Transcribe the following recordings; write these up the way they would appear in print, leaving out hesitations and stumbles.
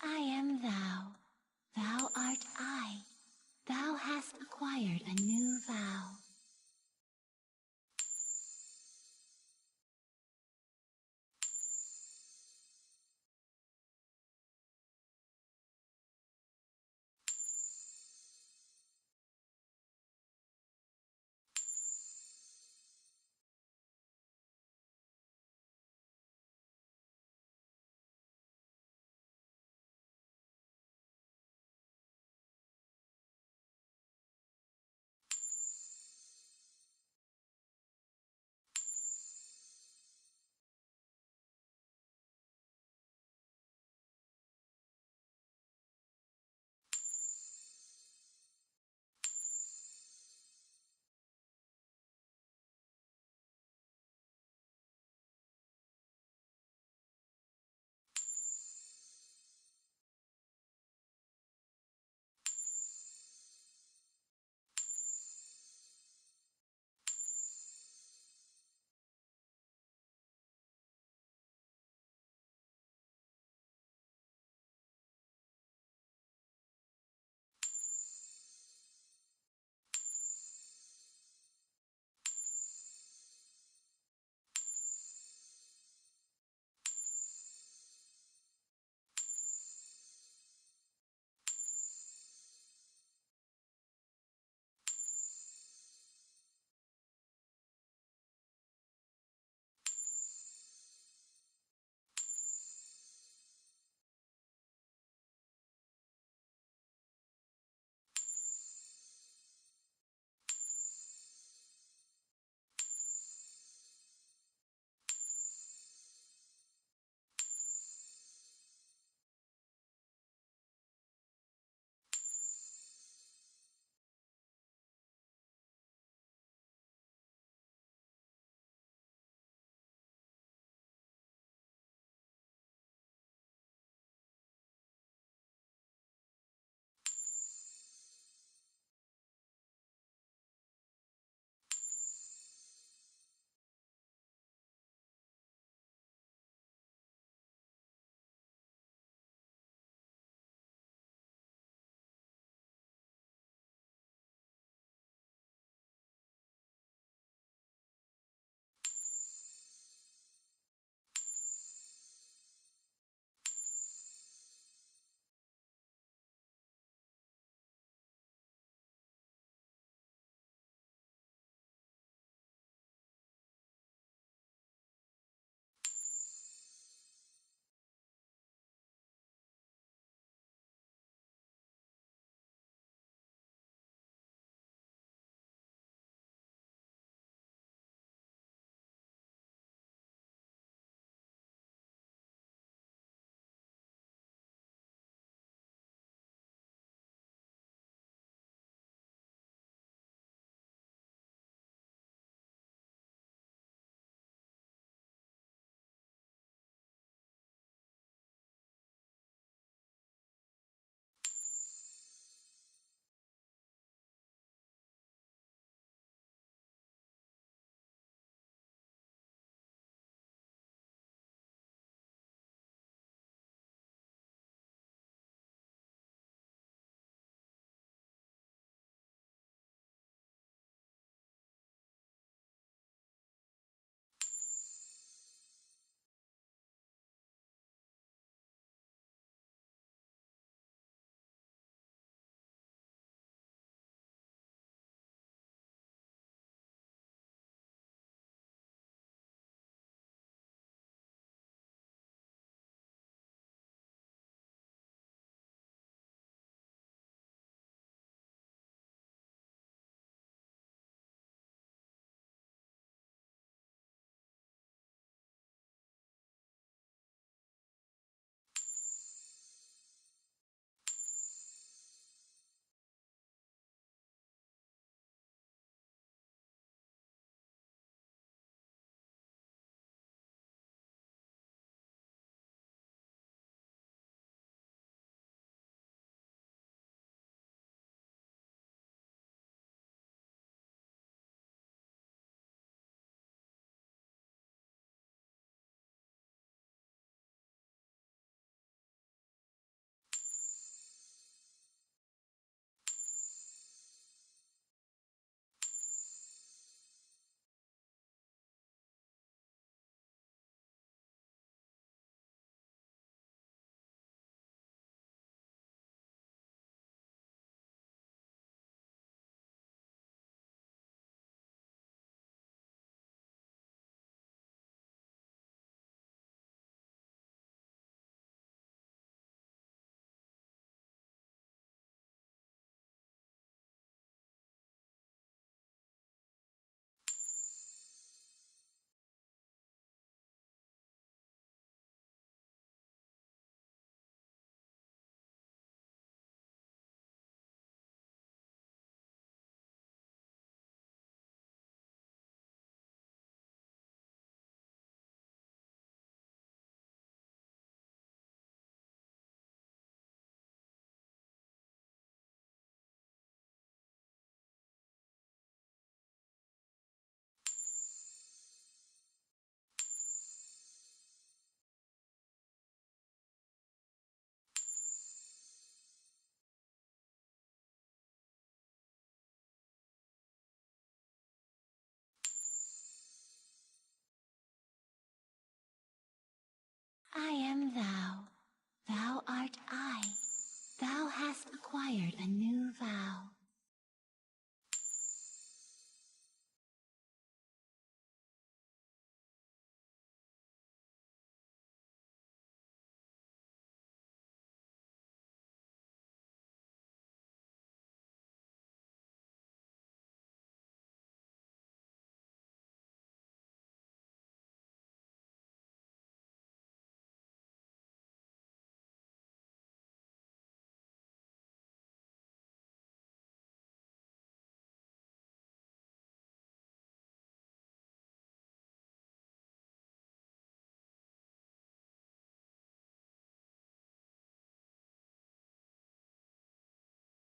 I am thou. Thou art I. Thou hast acquired a new vow. I am thou. Thou art I. Thou hast acquired a new vow.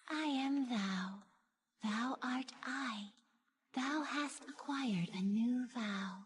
I am thou. Thou art I. Thou hast acquired a new vow.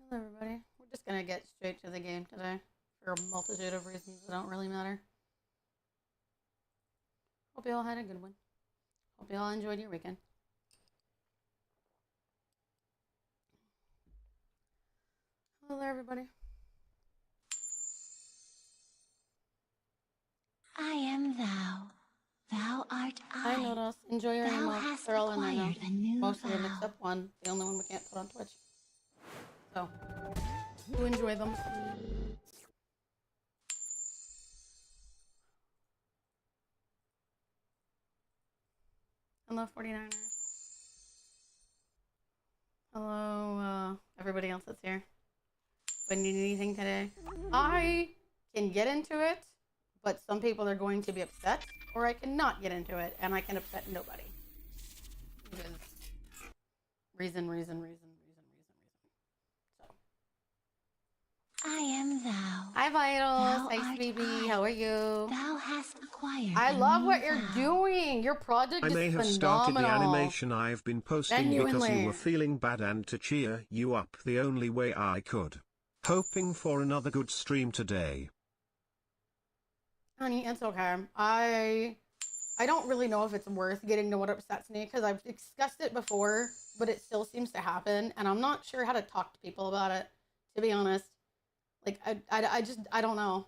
Hello everybody. We're just gonna get straight to the game today for a multitude of reasons that don't really matter. Hope you all had a good one. Hope you all enjoyed your weekend. Hello everybody. I am thou. Thou art I. Hi Nodos. Enjoy your Thou emotes. hast They're all in there now. acquired a new Most of them vow. except one. The only one we can't put on Twitch. So, do enjoy them. Hello 49ers. Hello everybody else that's here. If you need anything today, I can get into it, but some people are going to be upset, or I cannot get into it, and I can upset nobody. Because reason. So. I am thou. Hi, Vitals. Thou Hi, art Sweetie. I. How are you? Thou hast acquired I a love new what you're vow. doing. Your project I is may have phenomenal. started the animation I've been posting because Genuinely. you were feeling bad, and to cheer you up the only way I could. Hoping for another good stream today. Honey, it's okay. I don't really know if it's worth getting to what upsets me, because I've discussed it before, but it still seems to happen, and I'm not sure how to talk to people about it, to be honest. Like, I don't know.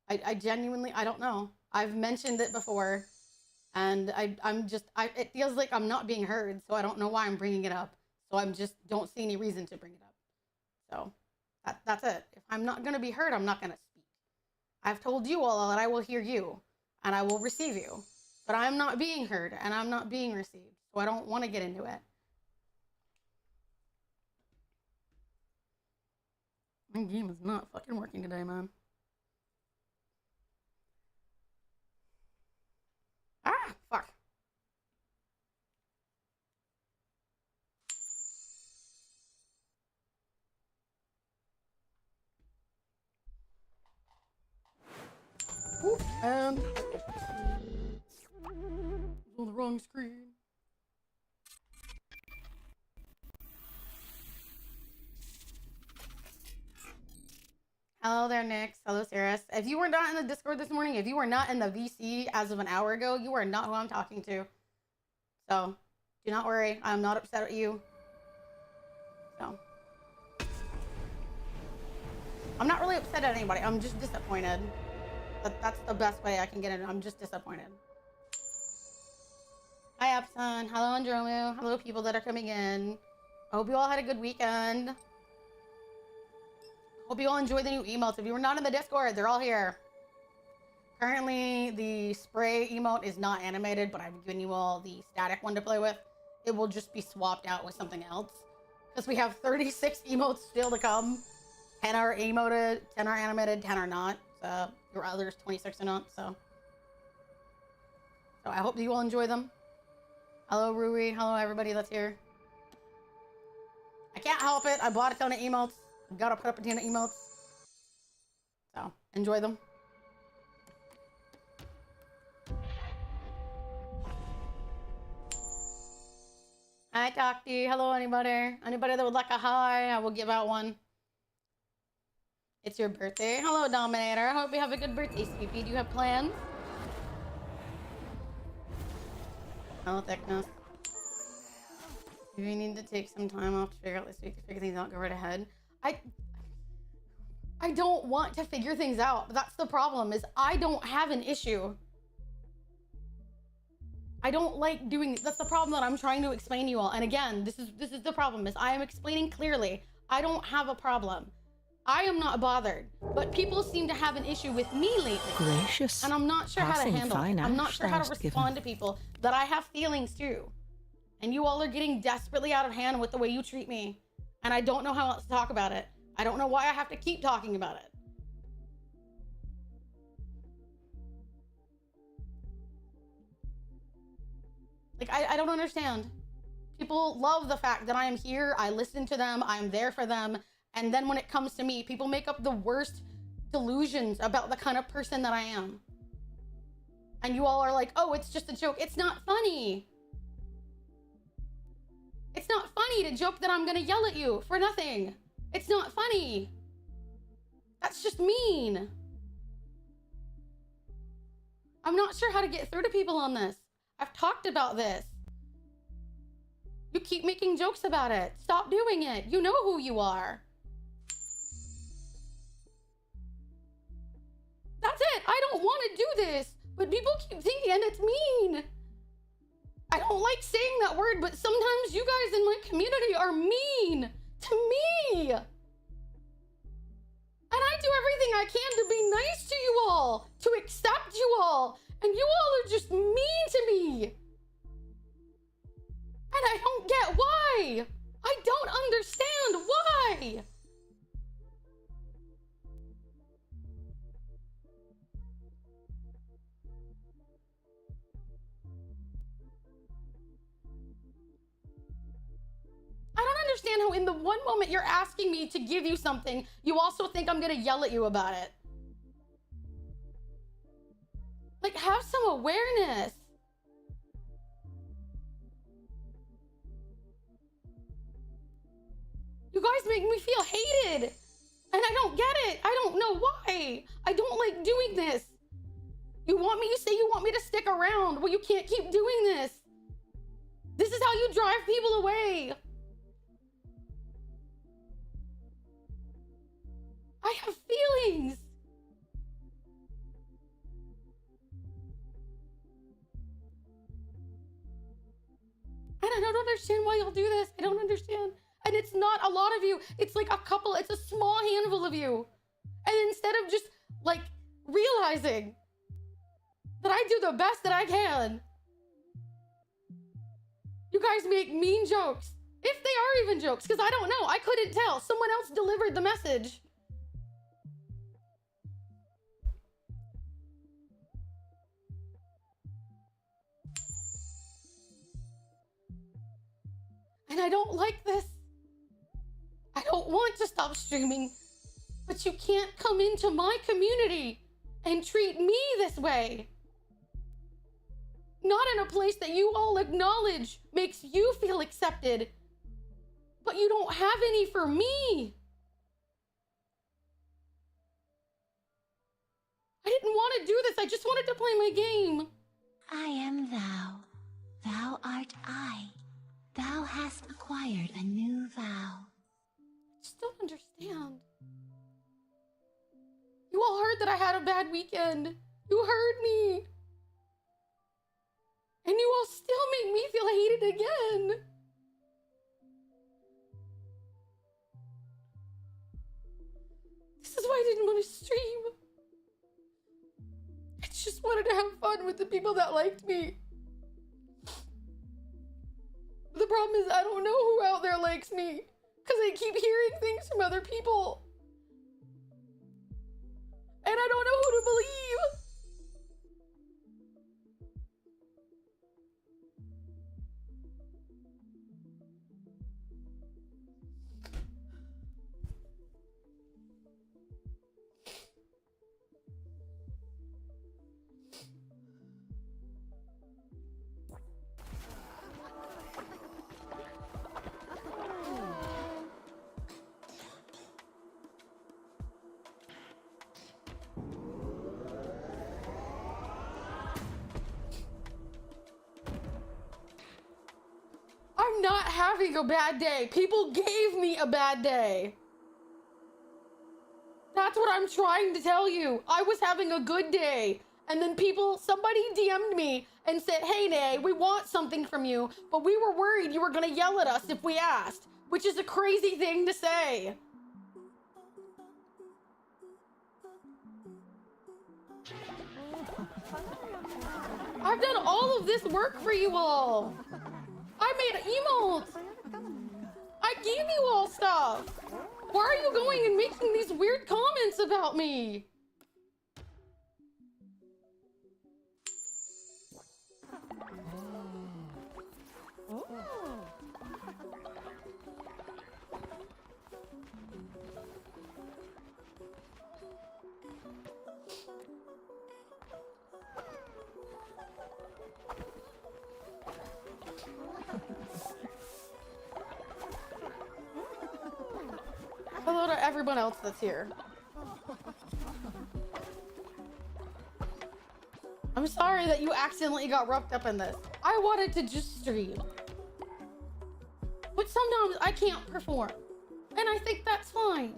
I genuinely, I don't know. I've mentioned it before, and it feels like I'm not being heard, so I don't know why I'm bringing it up. So I'm just, don't see any reason to bring it up. So, that's it. If I'm not going to be heard, I'm not going to speak. I've told you all that I will hear you, and I will receive you. But I'm not being heard, and I'm not being received, so I don't want to get into it. My game is not fucking working today, man. Ah, fuck. Oop, and on the wrong screen. Hello there, Nix. Hello, Cirrus. If you were not in the Discord this morning, if you were not in the VC as of an hour ago, you are not who I'm talking to. So, do not worry. I'm not upset at you. So, I'm not really upset at anybody. I'm just disappointed. That's the best way I can get it. I'm just disappointed. Hi, Epson. Hello, Andromu. Hello, people that are coming in. I hope you all had a good weekend. Hope you all enjoy the new emotes. If you were not in the Discord, they're all here. Currently, the spray emote is not animated, but I've given you all the static one to play with. It will just be swapped out with something else. Because we have 36 emotes still to come. 10 are emoted, 10 are animated, 10 are not. So, your others, 26 are not, so I hope that you all enjoy them. Hello, Rui. Hello, everybody that's here. I can't help it. I bought a ton of emotes. I've got to put up a ton of emotes. So, enjoy them. Hi, Takti. Hello, anybody. Anybody that would like a hi, I will give out one. It's your birthday. Hello, Dominator. I hope you have a good birthday, Sweepy. Do you have plans? Hello, Thickness. Do you need to take some time off to figure out this week to figure things out? Go right ahead. I don't want to figure things out. That's the problem, is I don't have an issue. I don't like doing, that's the problem that I'm trying to explain to you all. And again, this is the problem, is I am explaining clearly. I don't have a problem. I am not bothered, but people seem to have an issue with me lately. Gracious. And I'm not sure how to handle it. I'm not sure how to respond to people that I have feelings too. And you all are getting desperately out of hand with the way you treat me. And I don't know how else to talk about it. I don't know why I have to keep talking about it. Like, I don't understand. People love the fact that I am here, I listen to them, I'm there for them, and then when it comes to me, people make up the worst delusions about the kind of person that I am. And you all are like, oh, it's just a joke. It's not funny. It's not funny to joke that I'm gonna yell at you for nothing. It's not funny. That's just mean. I'm not sure how to get through to people on this. I've talked about this. You keep making jokes about it. Stop doing it. You know who you are. That's it. I don't want to do this, but people keep thinking it's mean. I don't like saying that word, but sometimes you guys in my community are mean to me. And I do everything I can to be nice to you all, to accept you all, and you all are just mean to me. And I don't get why. I don't understand why. I don't understand how in the one moment you're asking me to give you something, you also think I'm gonna yell at you about it. Like, have some awareness. You guys make me feel hated. And I don't get it. I don't know why. I don't like doing this. You say you want me to stick around. Well, you can't keep doing this. This is how you drive people away. I have feelings. And I don't understand why y'all do this. I don't understand. And it's not a lot of you. It's like a couple, it's a small handful of you. And instead of just like realizing that I do the best that I can, you guys make mean jokes. If they are even jokes, because I don't know. I couldn't tell. Someone else delivered the message. And I don't like this. I don't want to stop streaming, but you can't come into my community and treat me this way. Not in a place that you all acknowledge makes you feel accepted, but you don't have any for me. I didn't want to do this. I just wanted to play my game. I am thou. Thou art I. Thou hast acquired a new vow. I just don't understand. You all heard that I had a bad weekend. You heard me. And you all still make me feel hated again. This is why I didn't want to stream. I just wanted to have fun with the people that liked me. The problem is I don't know who out there likes me because I keep hearing things from other people. And I don't know who to believe. I'm not having a bad day. People gave me a bad day. That's what I'm trying to tell you. I was having a good day. And then somebody DM'd me and said, hey, Nay, we want something from you, but we were worried you were gonna yell at us if we asked, which is a crazy thing to say. I've done all of this work for you all. I made emotes. I gave you all stuff. Why are you going and making these weird comments about me? Hello to everyone else that's here. I'm sorry that you accidentally got wrapped up in this. I wanted to just stream. But sometimes I can't perform. And I think that's fine.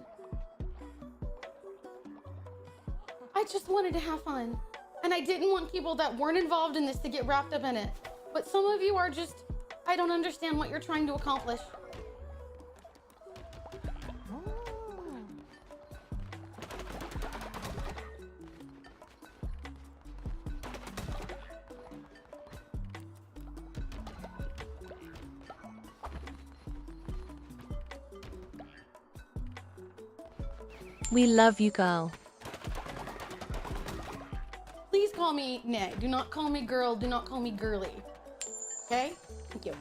I just wanted to have fun. And I didn't want people that weren't involved in this to get wrapped up in it. But some of you are just, I don't understand what you're trying to accomplish. We love you, girl. Please call me Nay. Do not call me girl. Do not call me girly. Okay? Thank you.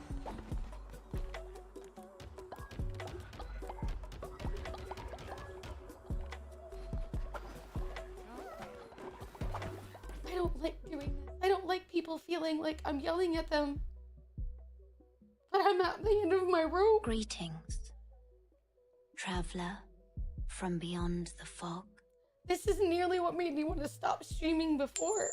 I don't like doing this. I don't like people feeling like I'm yelling at them. But I'm at the end of my rope. Greetings, traveler from beyond the fog. This is nearly what made me want to stop streaming before.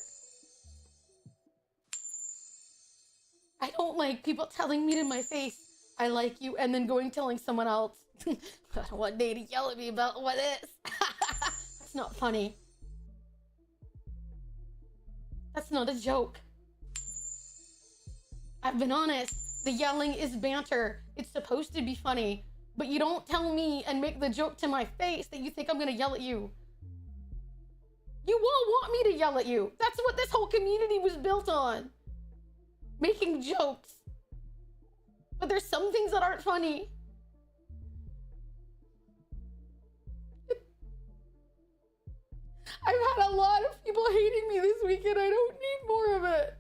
I don't like people telling me to my face, I like you, and then going telling someone else, I don't want Nay to yell at me about what is. That's not funny. That's not a joke. I've been honest. The yelling is banter. It's supposed to be funny. But you don't tell me and make the joke to my face that you think I'm gonna yell at you. You all want me to yell at you. That's what this whole community was built on. Making jokes. But there's some things that aren't funny. I've had a lot of people hating me this weekend. I don't need more of it.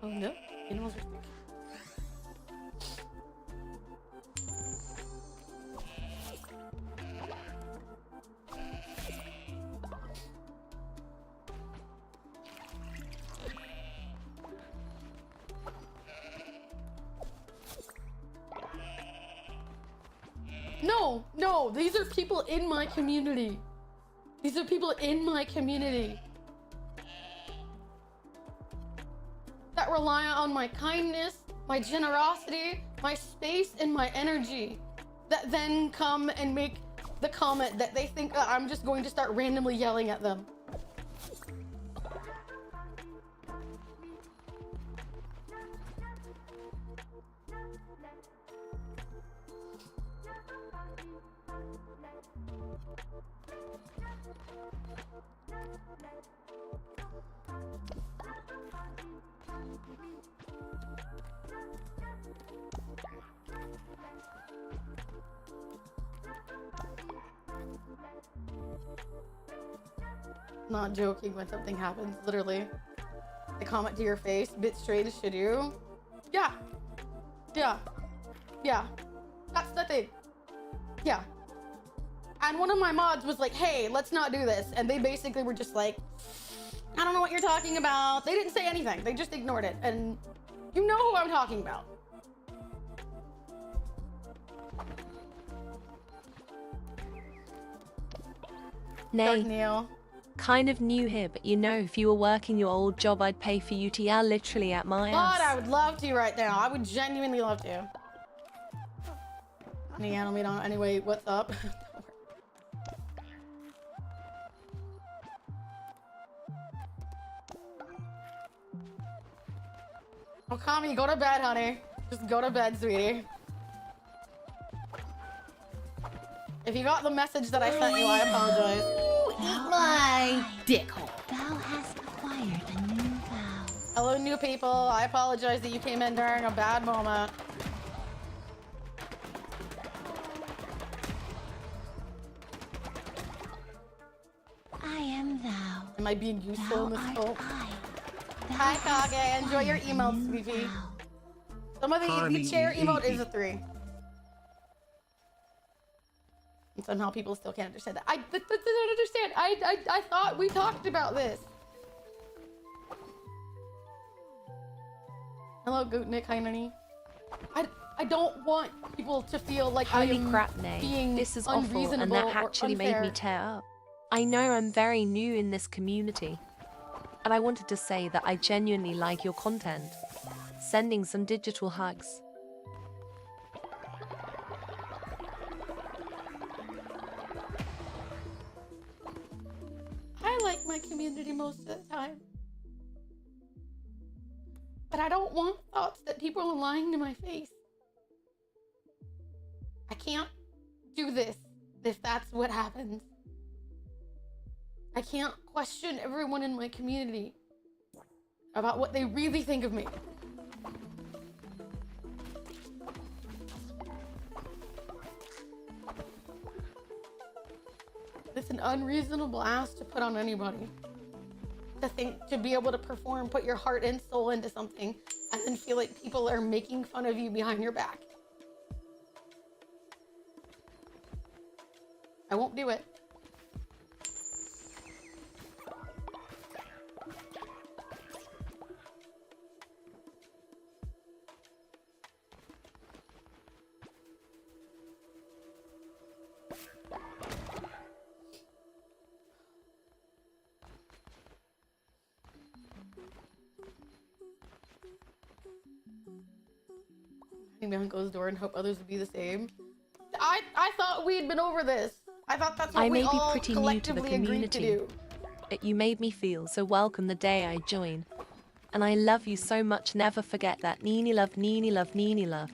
Oh no, animals are sick. No, these are people in my community. These are people in my community. that rely on my kindness, my generosity, my space, and my energy that then come and make the comment that they think that I'm just going to start randomly yelling at them. Not joking when something happens, literally. They comment to your face, bit straight as should you. Yeah. Yeah. Yeah. That's the thing. Yeah. And one of my mods was like, hey, let's not do this. And they basically were just like, I don't know what you're talking about. They didn't say anything. They just ignored it. And you know who I'm talking about. Nay. Dark Neil. Kind of new here, but you know, if you were working your old job, I'd pay for you to yell literally at my God, I ass. would love to right now. I would genuinely love to. Anyway, what's up? Oh, Kami, go to bed, honey. Just go to bed, sweetie. If you got the message that I sent you, I apologize. Eat my dick hole. Thou hast acquired a new vow. Hello, new people. I apologize that you came in during a bad moment. I am thou. Am I being useful Thou in this art cult? I. Thou Hi, hast Kage. Enjoy your acquired a emotes, new Sweetie. vow. Some of the Kami, chair emote e- is a 3. And somehow people still can't understand that. I don't understand. I thought we talked about this. Hello, Gootnik. Hi, Nani. I don't want people to feel like I Holy am crap, Nay. being This is awful, and unreasonable that or actually made me unfair. tear up. I know I'm very new in this community, and I wanted to say that I genuinely like your content. Sending some digital hugs. I like my community most of the time. But I don't want thoughts that people are lying to my face. I can't do this if that's what happens. I can't question everyone in my community about what they really think of me. It's an unreasonable ask to put on anybody. To be able to perform, put your heart and soul into something, and then feel like people are making fun of you behind your back. I won't do it. Behind closed door and hope others would be the same. I thought we had been over this. I thought that's what I we may be all pretty new to the collectively agreed to community, do. but you made me feel so welcome the day I joined. And I love you so much, never forget that. Nini love, Nini love, Nini love.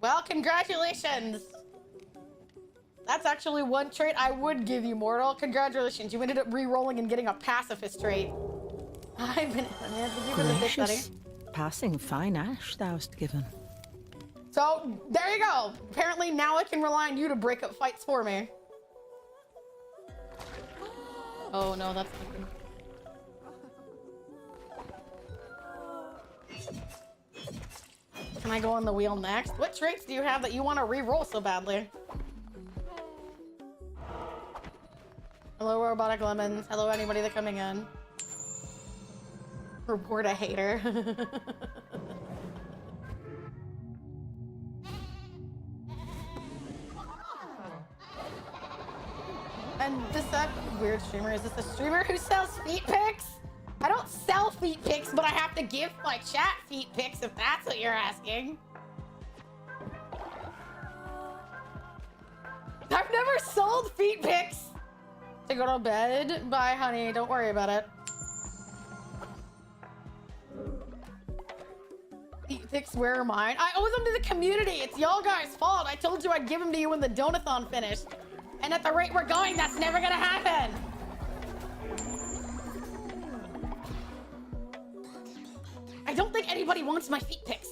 Well, congratulations. That's actually one trait I would give you, Mortal. Congratulations. You ended up re-rolling and getting a pacifist trait. I've been thank you for the tip, buddy. Gracious, passing fine ash thou'st given. So, there you go. Apparently now I can rely on you to break up fights for me. Oh no, that's not good. Can I go on the wheel next? What traits do you have that you want to re-roll so badly? Hello, robotic lemons. Hello, anybody that's coming in. Report a hater. And this weird streamer, is this a streamer who sells feet pics? I don't sell feet pics, but I have to give my chat feet pics if that's what you're asking. I've never sold feet pics. To go to bed? Bye, honey. Don't worry about it. Feet pics, where are mine? I owe them to the community. It's y'all guys' fault. I told you I'd give them to you when the donathon finished. And at the rate we're going, that's never gonna happen. I don't think anybody wants my feet pics.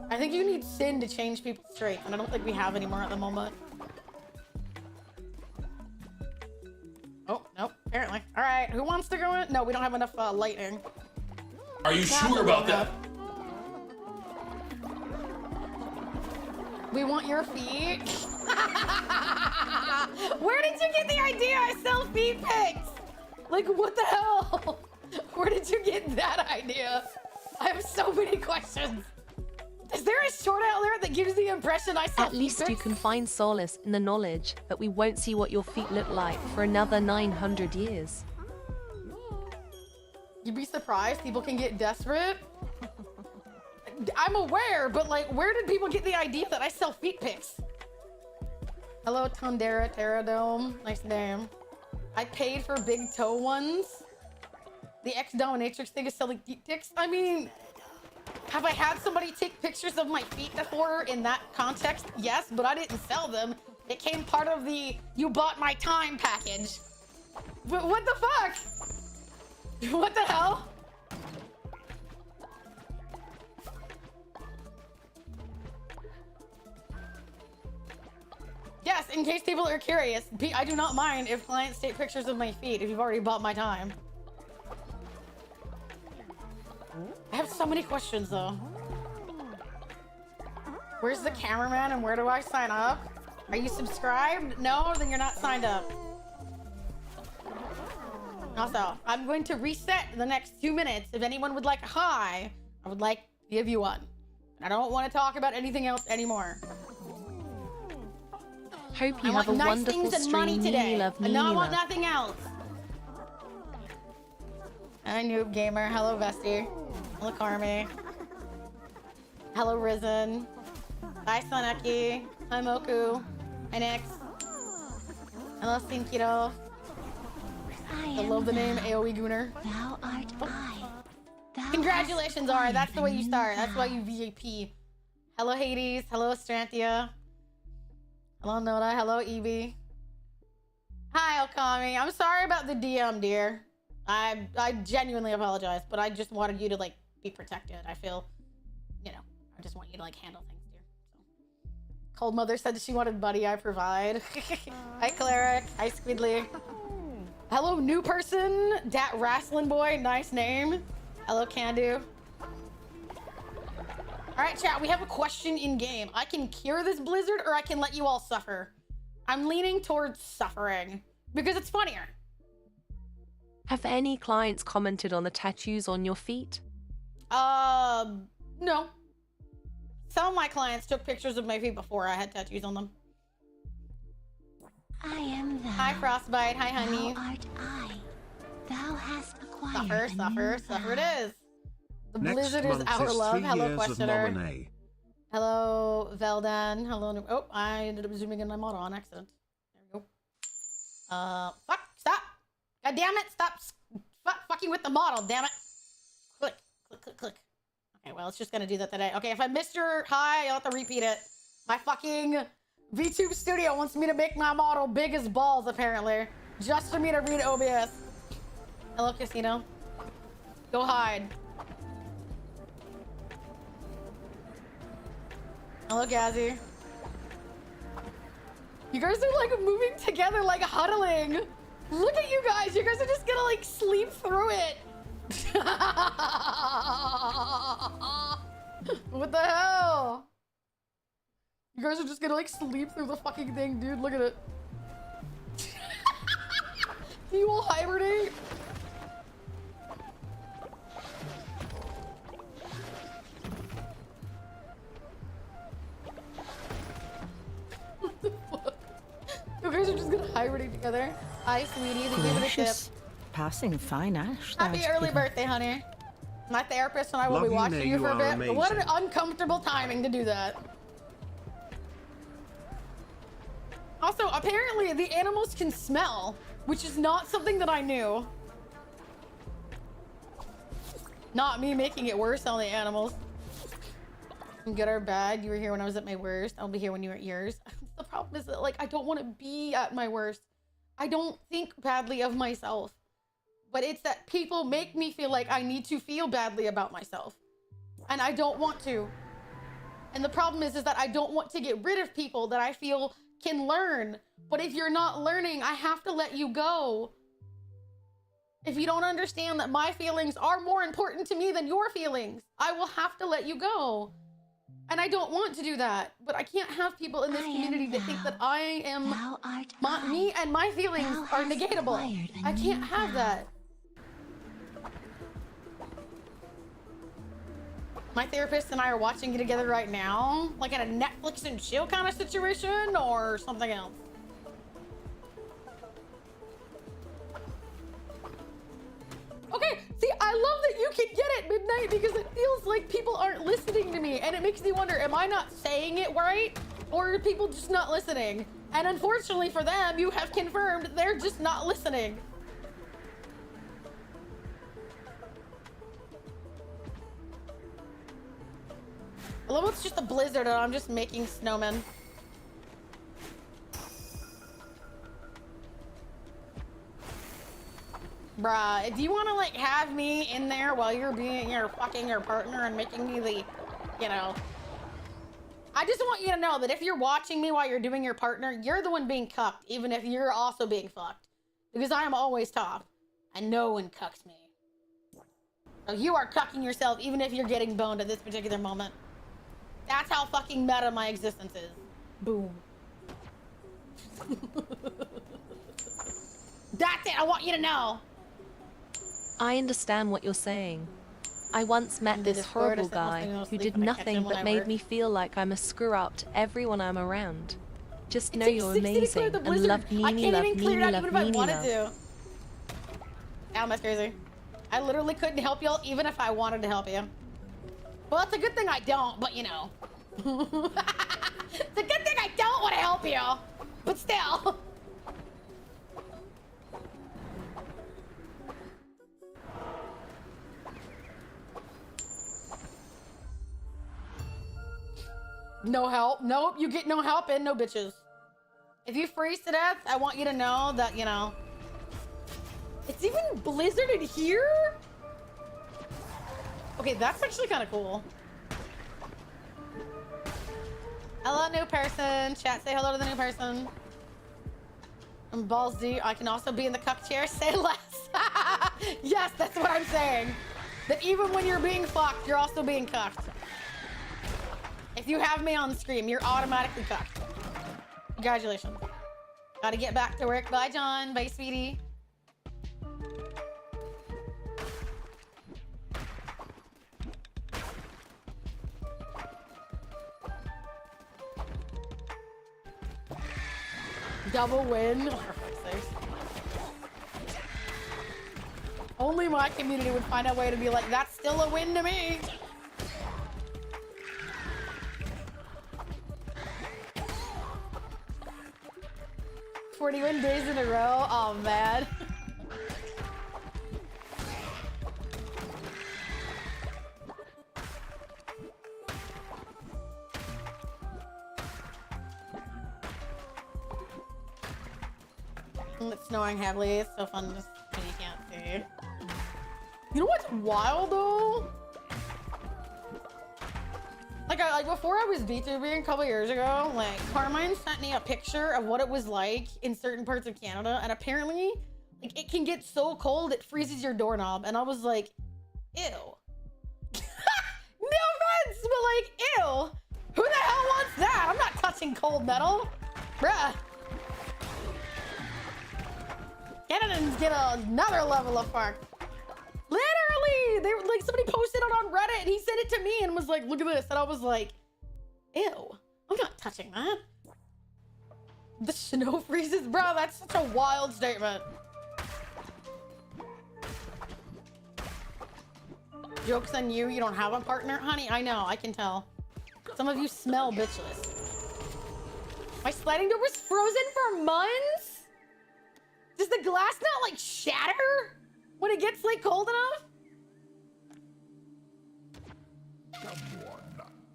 I think you need sin to change people's traits, and I don't think we have anymore at the moment. Oh, nope, apparently. All right, who wants to go in? No, we don't have enough lighting. Are you sure about that? We want your feet. Where did you get the idea I sell feet pics? Like, what the hell? Where did you get that idea? I have so many questions. Is there a short out there that gives the impression I sell At least feet you pics? can find solace in the knowledge that we won't see what your feet look like for another 900 years. You'd be surprised people can get desperate. I'm aware, but like, where did people get the idea that I sell feet pics? Hello, Tundera Terradome. Nice name. I paid for big toe ones. The ex-dominatrix thing is selling feet pics. I mean, have I had somebody take pictures of my feet before in that context? Yes, but I didn't sell them. It came part of the "you bought my time" package. But what the fuck? What the hell? Yes, in case people are curious, I do not mind if clients take pictures of my feet if you've already bought my time. I have so many questions though. Where's the cameraman and where do I sign up? Are you subscribed? No, then you're not signed up. Also, I'm going to reset in the next 2 minutes. If anyone would like a hi, I would like to give you one. I don't want to talk about anything else anymore. Hope you I have a want nice wonderful things and money stream, today. Love And no, I Nina. want nothing else. Hi, Noob Gamer. Hello, Vesty. Hello, Carmi. Hello, Risen. Hi, Sonaki. Hi, Moku. Hi, Nix. Hello, Sinkiro. I love the name AoE Gooner. Thou art I. Thou Congratulations, hast Ari. That's the way you acquired a start. new That's why vow. you VIP. Hello, Hades. Hello, Astranthia. Hello, Noda. Hello, Evie. Hi, Okami. I'm sorry about the DM, dear. I genuinely apologize, but I just wanted you to, like, be protected. I feel, you know, I just want you to, like, handle things, dear. So. Cold Mother said that she wanted Buddy. I provide. Hi, Cleric. Hi, Squidly. Hello, new person. Dat Wrestling Boy. Nice name. Hello, Candu. All right, chat, we have a question in game. I can cure this blizzard or I can let you all suffer. I'm leaning towards suffering because it's funnier. Have any clients commented on the tattoos on your feet? No. Some of my clients took pictures of my feet before I had tattoos on them. I am thou. Hi, Frostbite. Hi, honey. Thou art I. Thou hast acquired Suffer, a suffer, new suffer it vow. is. The Next blizzard is month our is love. 3 Hello, years of questioner. Morinay. Hello, Veldan. Hello. Oh, I ended up zooming in my model on accident. There we go. Fuck. Stop. God damn it. Stop fucking with the model. Damn it. Click. Click, click, click. Okay, well, it's just gonna do that today. Okay, if I missed your hi, I'll have to repeat it. My fucking VTube studio wants me to make my model big as balls, apparently. Just for me to read OBS. Hello, Casino. Go hide. Hello, Gazzy. You guys are like moving together, like huddling. Look at you guys. You guys are just gonna like sleep through it. What the hell? You guys are just gonna like sleep through the fucking thing, dude. Look at it. Do you all hibernate? together. Hi, sweetie. They give it a tip. Gracious. Passing fine ash thou Happy hast early given. birthday, honey. My therapist and I will Love be you, watching Nay, you for a you bit. are But what an amazing. uncomfortable timing to do that. Also, apparently the animals can smell, which is not something that I knew. Not me making it worse on the animals. Good or bad, you were here when I was at my worst. I'll be here when you're at yours. The problem is that, like, I don't want to be at my worst. I don't think badly of myself. But it's that people make me feel like I need to feel badly about myself. And I don't want to. And the problem is that I don't want to get rid of people that I feel can learn. But if you're not learning, I have to let you go. If you don't understand that my feelings are more important to me than your feelings, I will have to let you go. And I don't want to do that. But I can't have people in this I am community that think that thou. I am... Thou art me I. and my feelings Thou are hast negatable. acquired a I can't new have vow. that. My therapist and I are watching it together right now, like in a Netflix and chill kind of situation, or something else. Okay, see, I love that you can get it midnight because it feels like people aren't listening to me, and it makes me wonder, am I not saying it right, or are people just not listening? And unfortunately for them, you have confirmed they're just not listening. I love it's just a blizzard and I'm just making snowmen. Bruh, do you want to like have me in there while you're being your fucking your partner and making me the, you know? I just want you to know that if you're watching me while you're doing your partner, you're the one being cucked, even if you're also being fucked. Because I am always top, and no one cucks me. So you are cucking yourself even if you're getting boned at this particular moment. That's how fucking meta my existence is. Boom. That's it, I want you to know. I understand what you're saying. I once met The this Discord horrible is almost guy no who sleep did when I catch him nothing when I but made work. me feel like I'm a screw up to everyone I'm around. Just know It you're takes 60 to clear amazing the and blizzard. love I Nini, can't love even clear it Nini, out love even if I Nini, wanted love. to. Ow, that's crazy. I literally couldn't help y'all even if I wanted to help you. Well, it's a good thing I don't, but you know. It's a good thing I don't want to help you, but still. No help. Nope, you get no help and no bitches. If you freeze to death, I want you to know that, you know. It's even blizzarded here? Okay, that's actually kind of cool. Hello, new person. Chat, say hello to the new person. I'm balls D. I can also be in the cuck chair. Say less. Yes, that's what I'm saying. That even when you're being fucked, you're also being cucked. If you have me on screen, you're automatically cucked. Congratulations. Gotta get back to work. Bye, John. Bye, sweetie. Double win. Oh, for fuck's sake. Only my community would find a way to be like, that's still a win to me. "41 days in a row." Oh man. It's snowing heavily. It's so fun just when you can't see. You know what's wild though? Like before I was VTubing a couple years ago, like Carmine sent me a picture of what it was like in certain parts of Canada, and apparently, like it can get so cold it freezes your doorknob, and I was like, ew. No offense, but like, ew. Who the hell wants that? I'm not touching cold metal, bruh. Canadians get another level of fuck. Literally, they were like, somebody posted it on Reddit and he sent it to me and was like, look at this. And I was like, ew, I'm not touching that. The snow freezes? Bro, that's such a wild statement. Joke's on you, you don't have a partner? Honey, I know, I can tell. Some of you smell bitchless. My sliding door was frozen for months? Does the glass not like shatter when it gets like cold enough?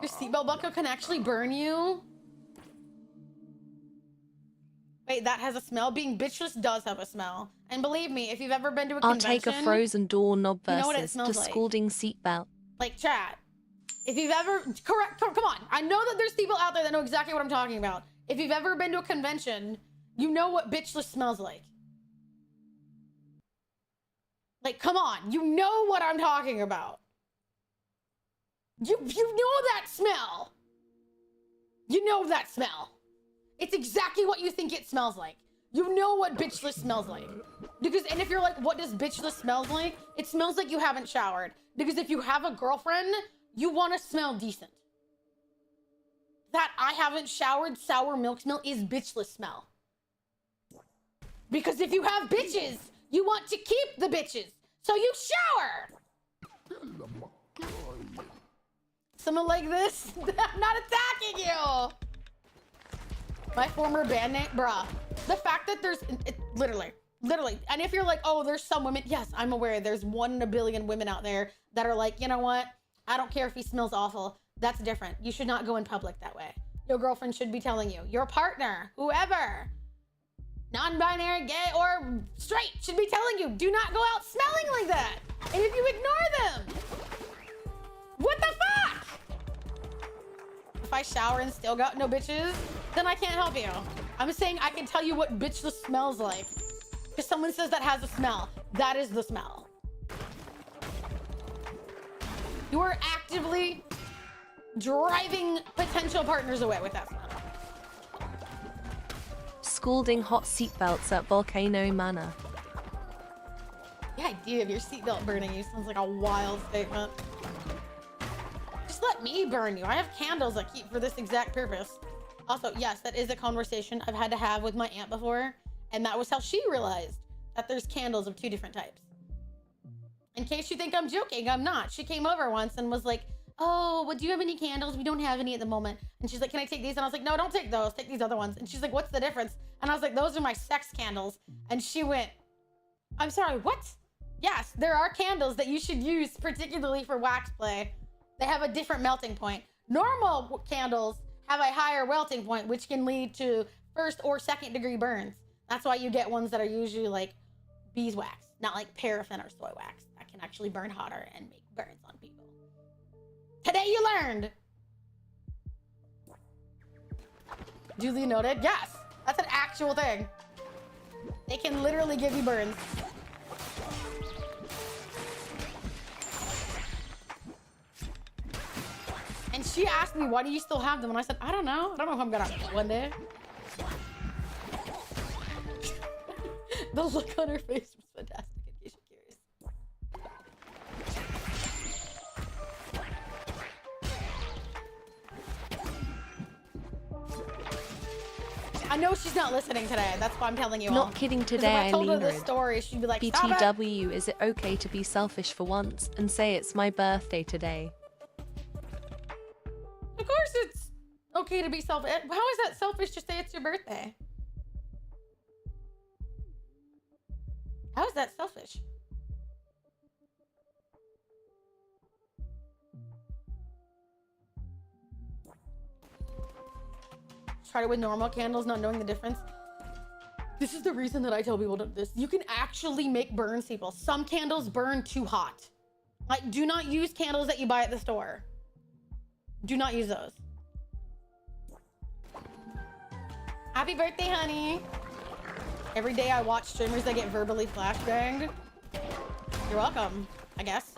Your seatbelt buckle can actually burn you? Wait, that has a smell? Being bitchless does have a smell. And believe me, if you've ever been to a I'll convention... take a frozen doorknob you know what it versus smells to like. scalding seatbelt. Like, chat. If you've ever... Correct, come on. I know that there's people out there that know exactly what I'm talking about. If you've ever been to a convention, you know what bitchless smells like. Like, come on. You know what I'm talking about. You know that smell. You know that smell. It's exactly what you think it smells like. You know what bitchless smells like. Because, and if you're like, what does bitchless smells like? It smells like you haven't showered. Because if you have a girlfriend, you want to smell decent. That I haven't showered sour milk smell is bitchless smell. Because if you have bitches, you want to keep the bitches. So you shower. Someone like this? I'm not attacking you. My former bandmate, bruh. The fact that there's, literally. And if you're like, oh, there's some women, yes, I'm aware there's 1 in a billion women out there that are like, you know what? I don't care if he smells awful. That's different. You should not go in public that way. Your girlfriend should be telling you, your partner, whoever, non-binary, gay, or straight, should be telling you, do not go out smelling like that. And if you ignore them, what the fuck? If I shower and still got no bitches, then I can't help you. I'm saying I can tell you what bitchless smells like. If someone says that has a smell, that is the smell. You are actively driving potential partners away with that smell. Scalding hot seatbelts at Volcano Manor. The idea of your seatbelt burning you sounds like a wild statement. Just let me burn you. I have candles I keep for this exact purpose. Also, yes, that is a conversation I've had to have with my aunt before, and that was how she realized that there's candles of 2 different types. In case you think I'm joking, I'm not. She came over once and was like, oh, well, do you have any candles? We don't have any at the moment. And she's like, can I take these? And I was like, no, don't take those. Take these other ones. And she's like, what's the difference? And I was like, those are my sex candles. And she went, I'm sorry, what? Yes, there are candles that you should use particularly for wax play. They have a different melting point. Normal candles have a higher melting point, which can lead to 1st or 2nd degree burns. That's why you get ones that are usually like beeswax, not like paraffin or soy wax. That can actually burn hotter and make burns on people. Today you learned. Duly noted. Yes, that's an actual thing. They can literally give you burns. And she asked me, why do you still have them? And I said, I don't know. I don't know if I'm gonna one day. The look on her face was fantastic, in case you're curious. I know she's not listening today. That's why I'm telling you all. Not kidding today, If I told her Eileen. this story, she'd be like, stop it. BTW, is it okay to be selfish for once and say it's my birthday today? Of course it's okay to be selfish. How is that selfish to say it's your birthday? How is that selfish? Tried it with normal candles, not knowing the difference. This is the reason that I tell people to this. You can actually make burns, people. Some candles burn too hot. Like, do not use candles that you buy at the store. Do not use those. Happy birthday, honey. Every day I watch streamers that get verbally flashbanged. You're welcome, I guess.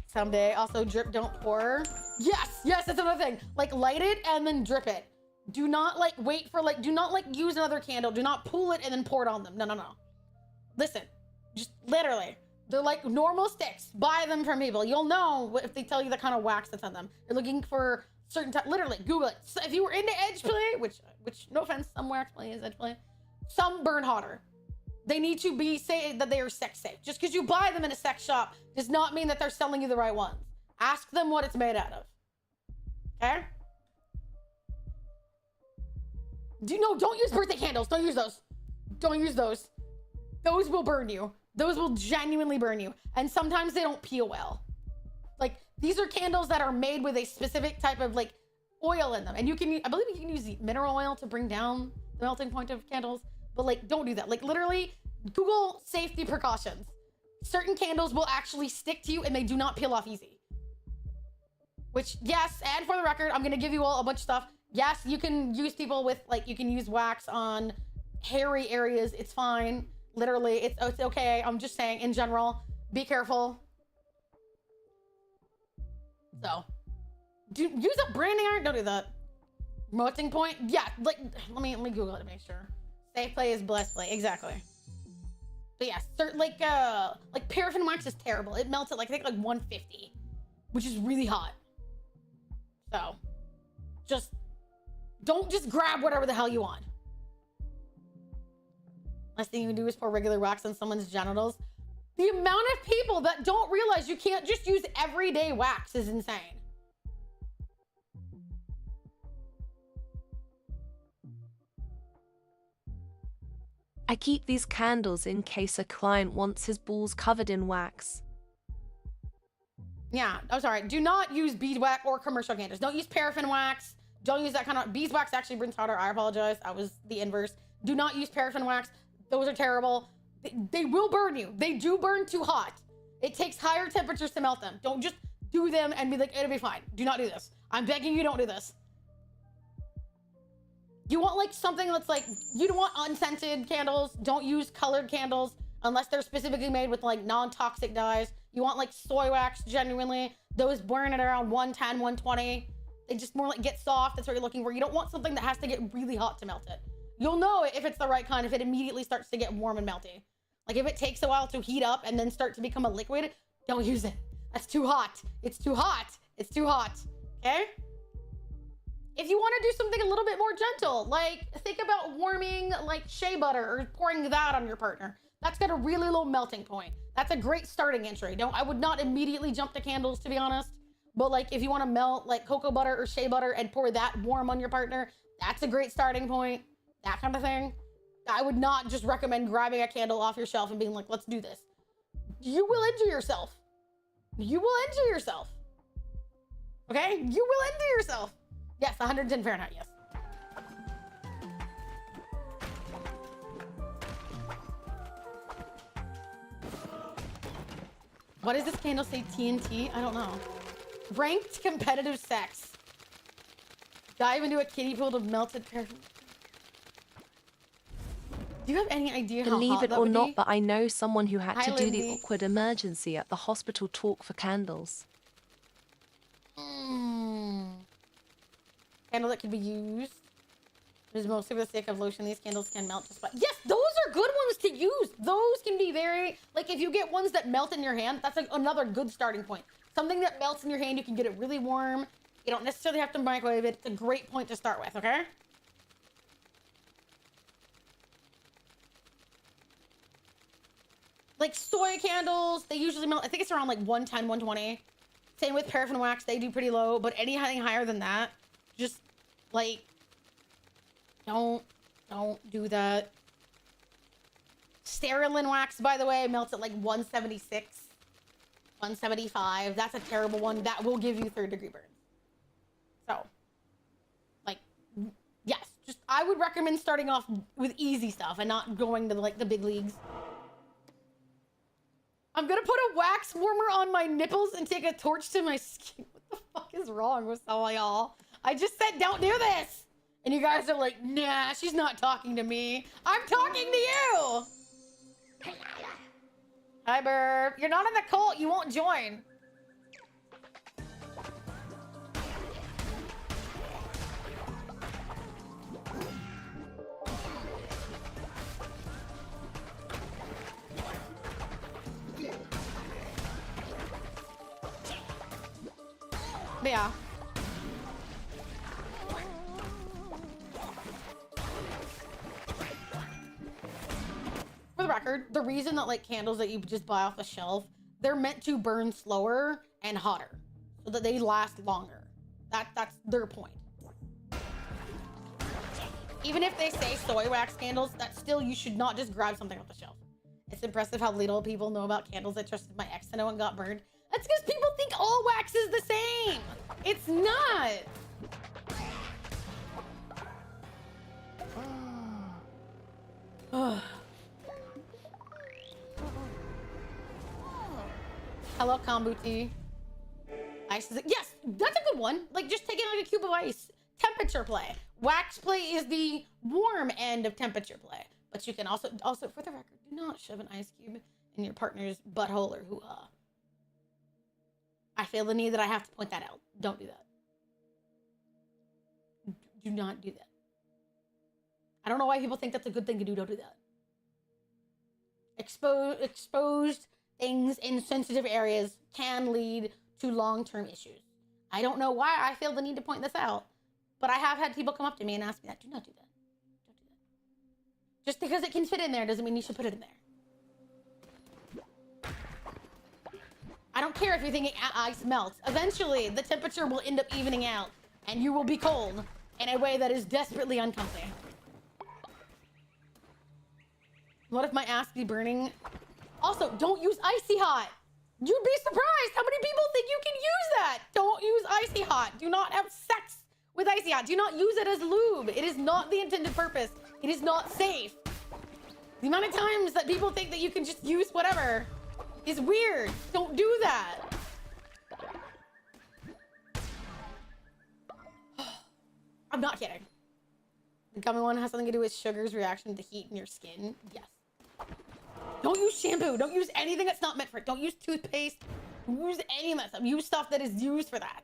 Someday. Also, drip, don't pour. Yes, that's another thing. Like, light it and then drip it. Do not, like, wait for, like, do not, like, use another candle. Do not pull it and then pour it on them. No. Listen, Just literally. They're like normal sticks. Buy them from people. You'll know if they tell you the kind of wax that's on them. You're looking for certain type. Literally, Google it. So if you were into edge play, which no offense, some wax play is edge play. Some burn hotter. They need to say that they are sex safe. Just because you buy them in a sex shop does not mean that they're selling you the right ones. Ask them what it's made out of. Okay? Don't use birthday candles. Don't use those. Don't use those. Those will burn you. Those will genuinely burn you. And sometimes they don't peel well. Like, these are candles that are made with a specific type of, like, oil in them. And I believe you can use mineral oil to bring down the melting point of candles. But, like, don't do that. Like, literally, Google safety precautions. Certain candles will actually stick to you and they do not peel off easy. Which, yes, and for the record, I'm going to give you all a bunch of stuff. Yes, you can use people with, like, you can use wax on hairy areas. It's fine. Literally, it's okay. I'm just saying, in general, be careful. So, use a branding iron. Don't do that. Melting point. Yeah, like, let me Google it to make sure. Safe play is blessed play. Exactly. But yeah, like paraffin wax is terrible. It melts at like, I think like 150, which is really hot. So, don't just grab whatever the hell you want. Last thing you can do is pour regular wax on someone's genitals. The amount of people that don't realize you can't just use everyday wax is insane. I keep these candles in case a client wants his balls covered in wax. Yeah, I'm sorry. Do not use beeswax or commercial candles. Don't use paraffin wax. Don't use that kind of... Beeswax actually burns hotter. I apologize. I was the inverse. Do not use paraffin wax. Those are terrible. They will burn you. They do burn too hot. It takes higher temperatures to melt them. Don't just do them and be like, it'll be fine. Do not do this. I'm begging you, don't do this. You want like something that's like, you don't want unscented candles. Don't use colored candles unless they're specifically made with like non-toxic dyes. You want like soy wax, genuinely. Those burn at around 110, 120. They just more like get soft. That's what you're looking for. You don't want something that has to get really hot to melt it. You'll know if it's the right kind if it immediately starts to get warm and melty. Like if it takes a while to heat up and then start to become a liquid, don't use it. That's too hot. It's too hot. It's too hot. Okay? If you want to do something a little bit more gentle, like think about warming like shea butter or pouring that on your partner. That's got a really low melting point. That's a great starting entry. I would not immediately jump to candles, to be honest. But like if you want to melt like cocoa butter or shea butter and pour that warm on your partner, that's a great starting point. That kind of thing. I would not just recommend grabbing a candle off your shelf and being like, let's do this. You will injure yourself. You will injure yourself. Okay? You will injure yourself. Yes, 110 Fahrenheit, yes. What does this candle say? TNT? I don't know. Ranked competitive sex. Dive into a kiddie pool of melted paraffin. Do you have any idea how Believe hot it that or would not, be? but I know someone who had Hi, to do the Lindsay. awkward emergency at the hospital talk for candles. Candle that could be used. It is mostly for the sake of lotion. These candles can melt just by... Yes, those are good ones to use. Those can be very... Like, if you get ones that melt in your hand, that's like another good starting point. Something that melts in your hand, you can get it really warm. You don't necessarily have to microwave it. It's a great point to start with, okay? Like soy candles, they usually melt, I think it's around like 110, 120. Same with paraffin wax, they do pretty low, but anything higher than that, just like, don't do that. Stearin wax, by the way, melts at like 176, 175. That's a terrible one. That will give you third-degree burns. So, like, yes, just I would recommend starting off with easy stuff and not going to like the big leagues. I'm gonna put a wax warmer on my nipples and take a torch to my skin. What the fuck is wrong with some of y'all? I just said don't do this! And you guys are like, nah, she's not talking to me. I'm talking to you! Hi, Burp. You're not in the cult. You won't join. But yeah. For the record, the reason that like candles that you just buy off the shelf, they're meant to burn slower and hotter so that they last longer. That's their point. Even if they say soy wax candles, that still, you should not just grab something off the shelf. It's impressive how little people know about candles. I trusted my ex to know and got burned. That's because people think all wax is the same. It's not. Hello, kombucha. Ice is yes, that's a good one. Like just taking like a cube of ice. Temperature play. Wax play is the warm end of temperature play. But you can also for the record, do not shove an ice cube in your partner's butthole or hoo-ha. I feel the need that I have to point that out. Don't do that. Do not do that. I don't know why people think that's a good thing to do. Don't do that. Exposed things in sensitive areas can lead to long-term issues. I don't know why I feel the need to point this out, but I have had people come up to me and ask me that. Do not do that. Don't do that. Just because it can fit in there doesn't mean you should put it in there. I don't care if you're thinking ice melts. Eventually, the temperature will end up evening out, and you will be cold in a way that is desperately uncomfy. What if my ass be burning? Also, don't use icy hot. You'd be surprised how many people think you can use that. Don't use icy hot. Do not have sex with icy hot. Do not use it as lube. It is not the intended purpose. It is not safe. The amount of times that people think that you can just use whatever is weird. Don't do that. I'm not kidding. The gummy one has something to do with sugar's reaction to heat in your skin. Yes. Don't use shampoo. Don't use anything that's not meant for it. Don't use toothpaste. Don't use any of that stuff. Use stuff that is used for that.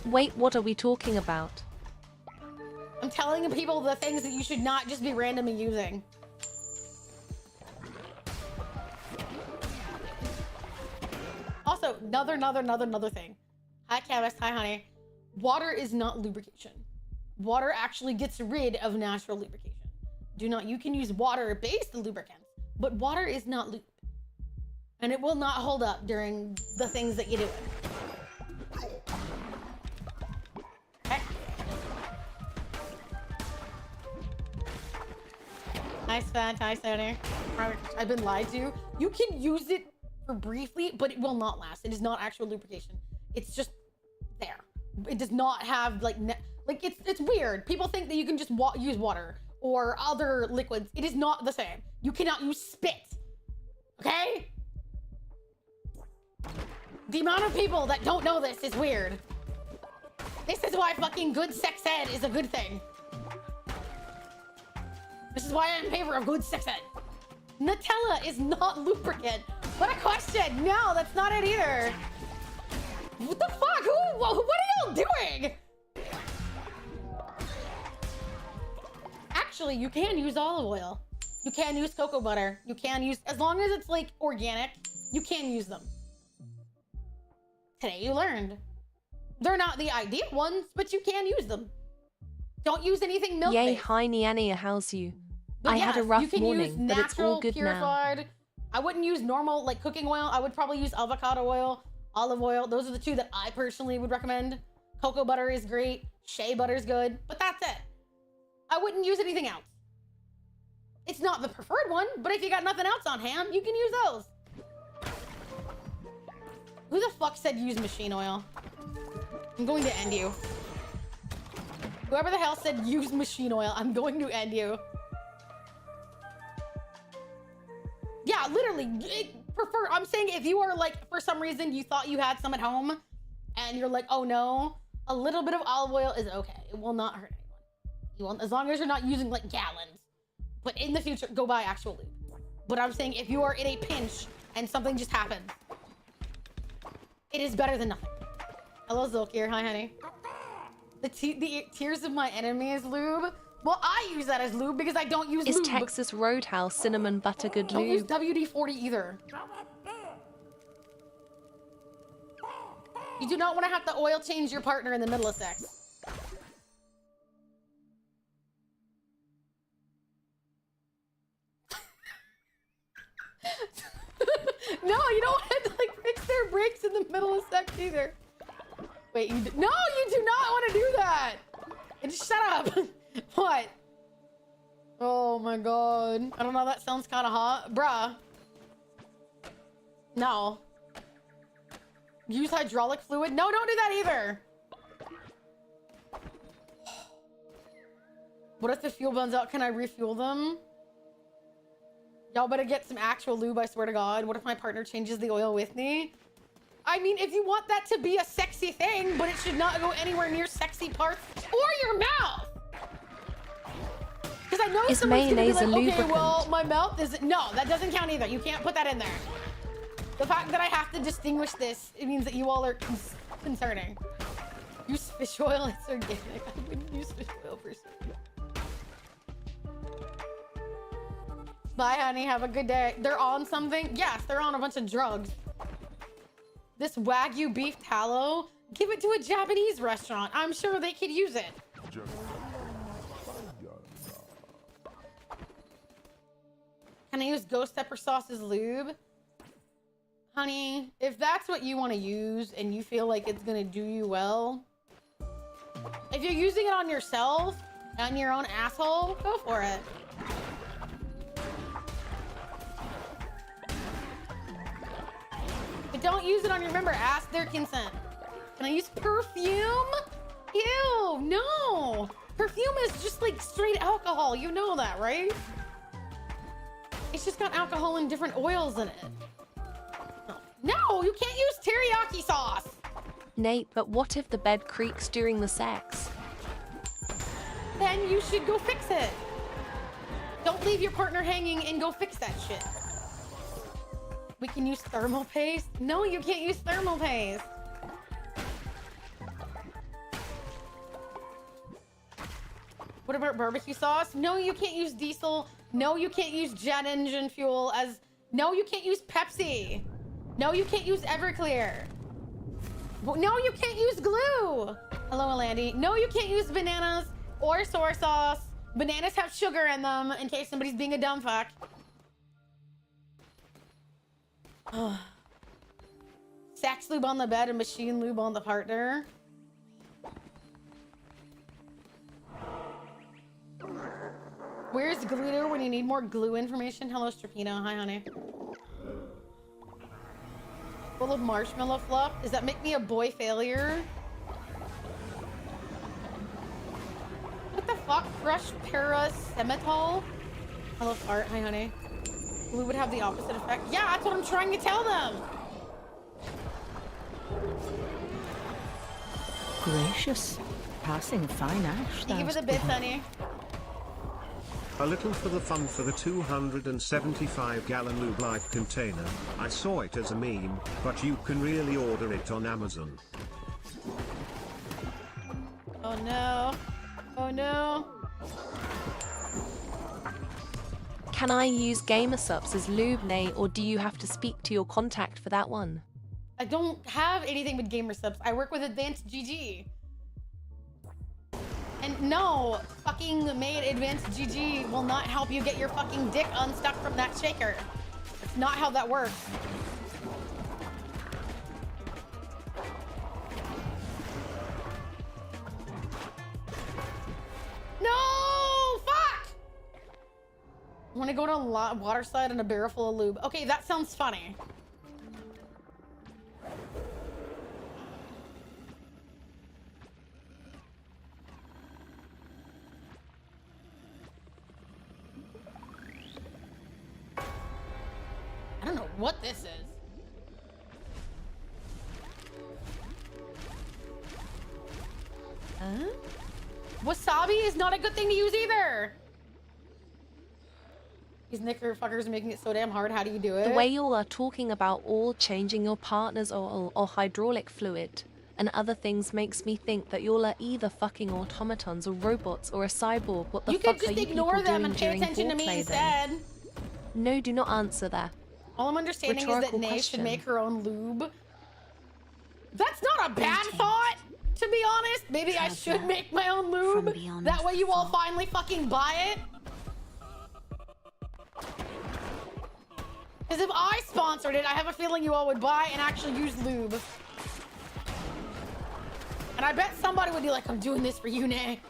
Wait, what are we talking about? I'm telling people the things that you should not just be randomly using. Also, another thing. Hi, Cavis. Hi, honey. Water is not lubrication. Water actually gets rid of natural lubrication. You can use water-based lubricants, but water is not lube. And it will not hold up during the things that you do. Okay. Hi, Sven. Hi, Sony. I've been lied to. You can use it for briefly, but it will not last. It is not actual lubrication. It's just there. It does not have like it's weird. People think that you can just use water or other liquids. It is not the same. You cannot use spit. Okay? The amount of people that don't know this is weird. This is why fucking good sex ed is a good thing. This is why I'm in favor of good sex ed. Nutella is not lubricant. What a question. No, that's not it either. What the fuck? What are y'all doing? Actually, you can use olive oil. You can use cocoa butter. You can use, as long as it's like organic, you can use them. Today you learned. They're not the ideal ones, but you can use them. Don't use anything milk-based. Yay, hi Niania, how's you? But I yes, had a rough you can morning, use but natural, it's all good purified. now. I wouldn't use normal like cooking oil. I would probably use avocado oil, olive oil. Those are the two that I personally would recommend. Cocoa butter is great. Shea butter is good, but that's it. I wouldn't use anything else. It's not the preferred one, but if you got nothing else on hand, you can use those. Who the fuck said use machine oil? I'm going to end you. Whoever the hell said use machine oil, I'm going to end you. Yeah, literally, I'm saying if you are like, for some reason, you thought you had some at home and you're like, oh no, a little bit of olive oil is okay. It will not hurt anyone. You won't, as long as you're not using like gallons. But in the future, go buy actual lube. But I'm saying if you are in a pinch and something just happened, it is better than nothing. Hello, Zolkir. Hi, honey. The tears of my enemies lube. Well, I use that as lube because I don't use Is lube. Texas Roadhouse cinnamon butter good Don't use lube? WD-40 either. You do not want to have to oil change your partner in the middle of sex. No, you don't want to like fix their brakes in the middle of sex either. Wait, no, you do not want to do that. And just shut up. What? Oh my god. I don't know, that sounds kind of hot. Bruh. No. Use hydraulic fluid? No, don't do that either. What if the fuel runs out? Can I refuel them? Y'all better get some actual lube, I swear to God. What if my partner changes the oil with me? I mean, if you want that to be a sexy thing, but it should not go anywhere near sexy parts or your mouth. Because I know Is someone's gonna be mayonnaise like, a okay, lubricant? well, my mouth is... No, that doesn't count either. You can't put that in there. The fact that I have to distinguish this, it means that you all are concerning. Use fish oil, it's organic. I wouldn't use fish oil personally. Bye, honey. Have a good day. They're on something? Yes, they're on a bunch of drugs. This Wagyu beef tallow, give it to a Japanese restaurant. I'm sure they could use it. Can I use ghost pepper sauce as lube? Honey, if that's what you want to use and you feel like it's going to do you well, if you're using it on yourself and your own asshole, go for it. But don't use it on your member. Ask their consent. Can I use perfume? Ew, no. Perfume is just like straight alcohol. You know that, right? It's just got alcohol and different oils in it. No, you can't use teriyaki sauce. Nate, but what if the bed creaks during the sex? Then you should go fix it. Don't leave your partner hanging and go fix that shit. We can use thermal paste? No, you can't use thermal paste. What about barbecue sauce? No, you can't use diesel. No, you can't use jet engine fuel as... No, you can't use Pepsi. No, you can't use Everclear. No, you can't use glue. Hello, Alandy. No, you can't use bananas or soy sauce. Bananas have sugar in them in case somebody's being a dumb fuck. Sex lube on the bed and machine lube on the partner. Where's glitter when you need more glue information? Hello, Strapino. Hi, honey. Full of marshmallow fluff. Does that make me a boy failure? What the fuck? Fresh paracetamol? Hello, fart. Hi, honey. Glue would have the opposite effect. Yeah, that's what I'm trying to tell them. Gracious. Passing fine ash. Thank you for the bits, honey. A little for the fun for the 275-gallon lube life container. I saw it as a meme, but you can really order it on Amazon. Oh no. Oh no. Can I use gamer subs as lube, Nate, or do you have to speak to your contact for that one? I don't have anything with gamer subs. I work with Advanced GG. And no, fucking made Advanced GG will not help you get your fucking dick unstuck from that shaker. It's not how that works. No! Fuck! I want to go to a water slide and a barrel full of lube. Okay, that sounds funny. I don't know what this is. Huh? Wasabi is not a good thing to use either. These knickerfuckers are making it so damn hard. How do you do it? The way you all are talking about all changing your partner's oil or hydraulic fluid, and other things makes me think that y'all are either fucking automatons or robots or a cyborg. What the You fuck could are just you ignore people them doing and pay during attention to me foreplay then? instead. No, do not answer that. All I'm understanding is that Rhetorical Nay should question. make her own lube. That's not a bad Greetings. thought, to be honest. Maybe I should Traveler make my own from lube. beyond That way the you all fog. finally fucking buy it. Because if I sponsored it, I have a feeling you all would buy and actually use lube. And I bet somebody would be like, I'm doing this for you, Nay.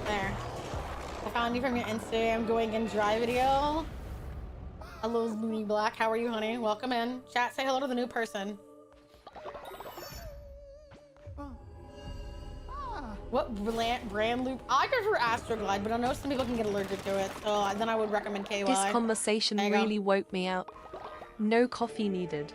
There. I found you from your Instagram going in dry video. Hello, Looney Black. How are you, honey? Welcome in. Chat, say hello to the new person. What brand loop? I prefer Astroglide, but I know some people can get allergic to it, so then I would recommend KY. This conversation There you go. really woke me out. No coffee needed.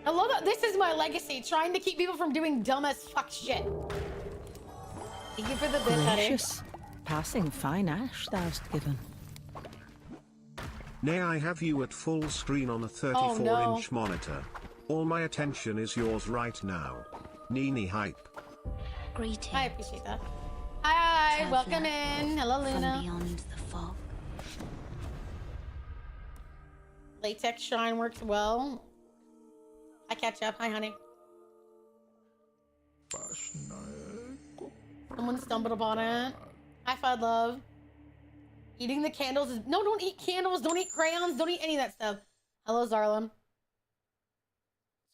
I love that this is my legacy, trying to keep people from doing dumb as fuck shit. Thank you for the bit, honey. Gracious. Passing fine ash thou'st given. Nay, I have you at full screen on a Oh, no. 34-inch monitor. All my attention is yours right now. Nini hype. Greetings. I appreciate that. Hi, Traveler welcome in. Hello, from Luna. beyond the fog. Latex shine works well. I catch up. Hi, honey. Someone stumbled upon it. Hi, Fud Love. Eating the candles is... No, don't eat candles. Don't eat crayons. Don't eat any of that stuff. Hello, Zarlem.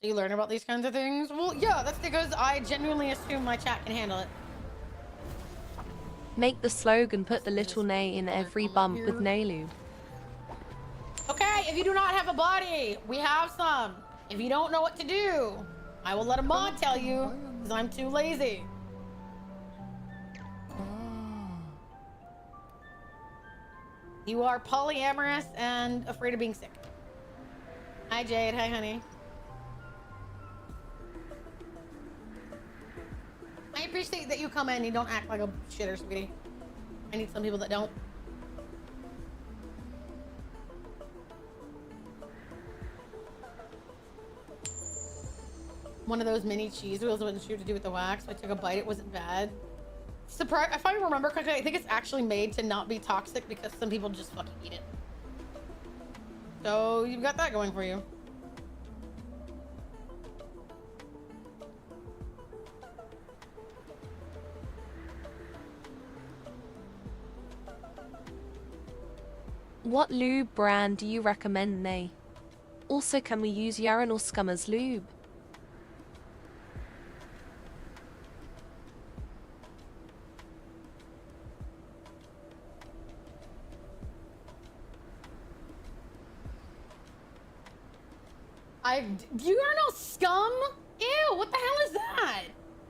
So you learn about these kinds of things? Well, yeah, that's because I genuinely assume my chat can handle it. Make the slogan, put the little Nay in every bump with Naylube. Okay, if you do not have a body, we have some. If you don't know what to do, I will let a mod tell you, because I'm too lazy. You are polyamorous and afraid of being sick. Hi, Jade. Hi, honey. I appreciate that you come in. You don't act like a shitter, sweetie. I need some people that don't. One of those mini cheese wheels. I wasn't sure what to do with the wax. So I took a bite. It wasn't bad. Surprise! If I remember correctly, I think it's actually made to not be toxic because some people just fucking eat it. So you've got that going for you. What lube brand do you recommend, Nay? Also, can we use urinal scum as lube? Urinal scum? Ew, what the hell is that?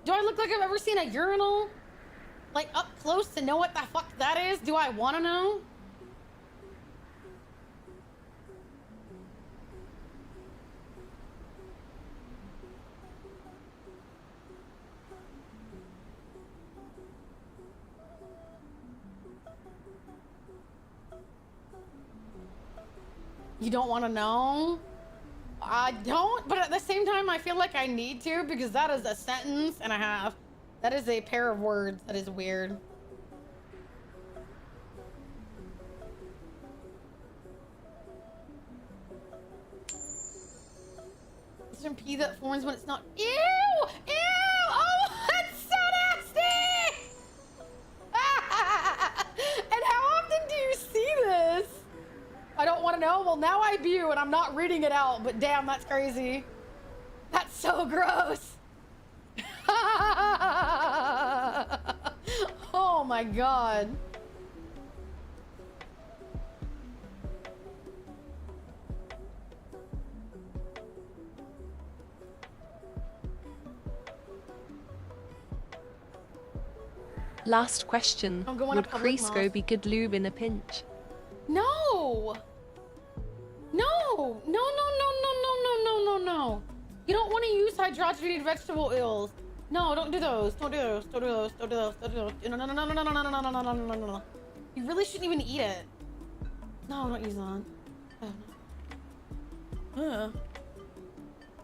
Do I look like I've ever seen a urinal? Like up close to know what the fuck that is? Do I want to know? You don't want to know? I don't, but at the same time, I feel like I need to because that is a sentence and a half. That is a pair of words that is weird. Is there pee that forms when it's not? Ew! Ew! Oh, that's so nasty! And how often do you see this? I don't want to know. Well, now I view and I'm not reading it out, but damn, that's crazy. That's so gross. Oh my god. Last question. I'm going Would to public Cresco mouth. be good lube in a pinch? No. No. No, no, no, no, no, no, no, no, no. You don't want to use hydrogenated vegetable oils. No, don't do those. Don't do those. Don't do those. Don't do those. Don't do those. No, no, no, no, no, no, no, no, no, no, no, no, no, no. You really shouldn't even eat it. No, don't use that.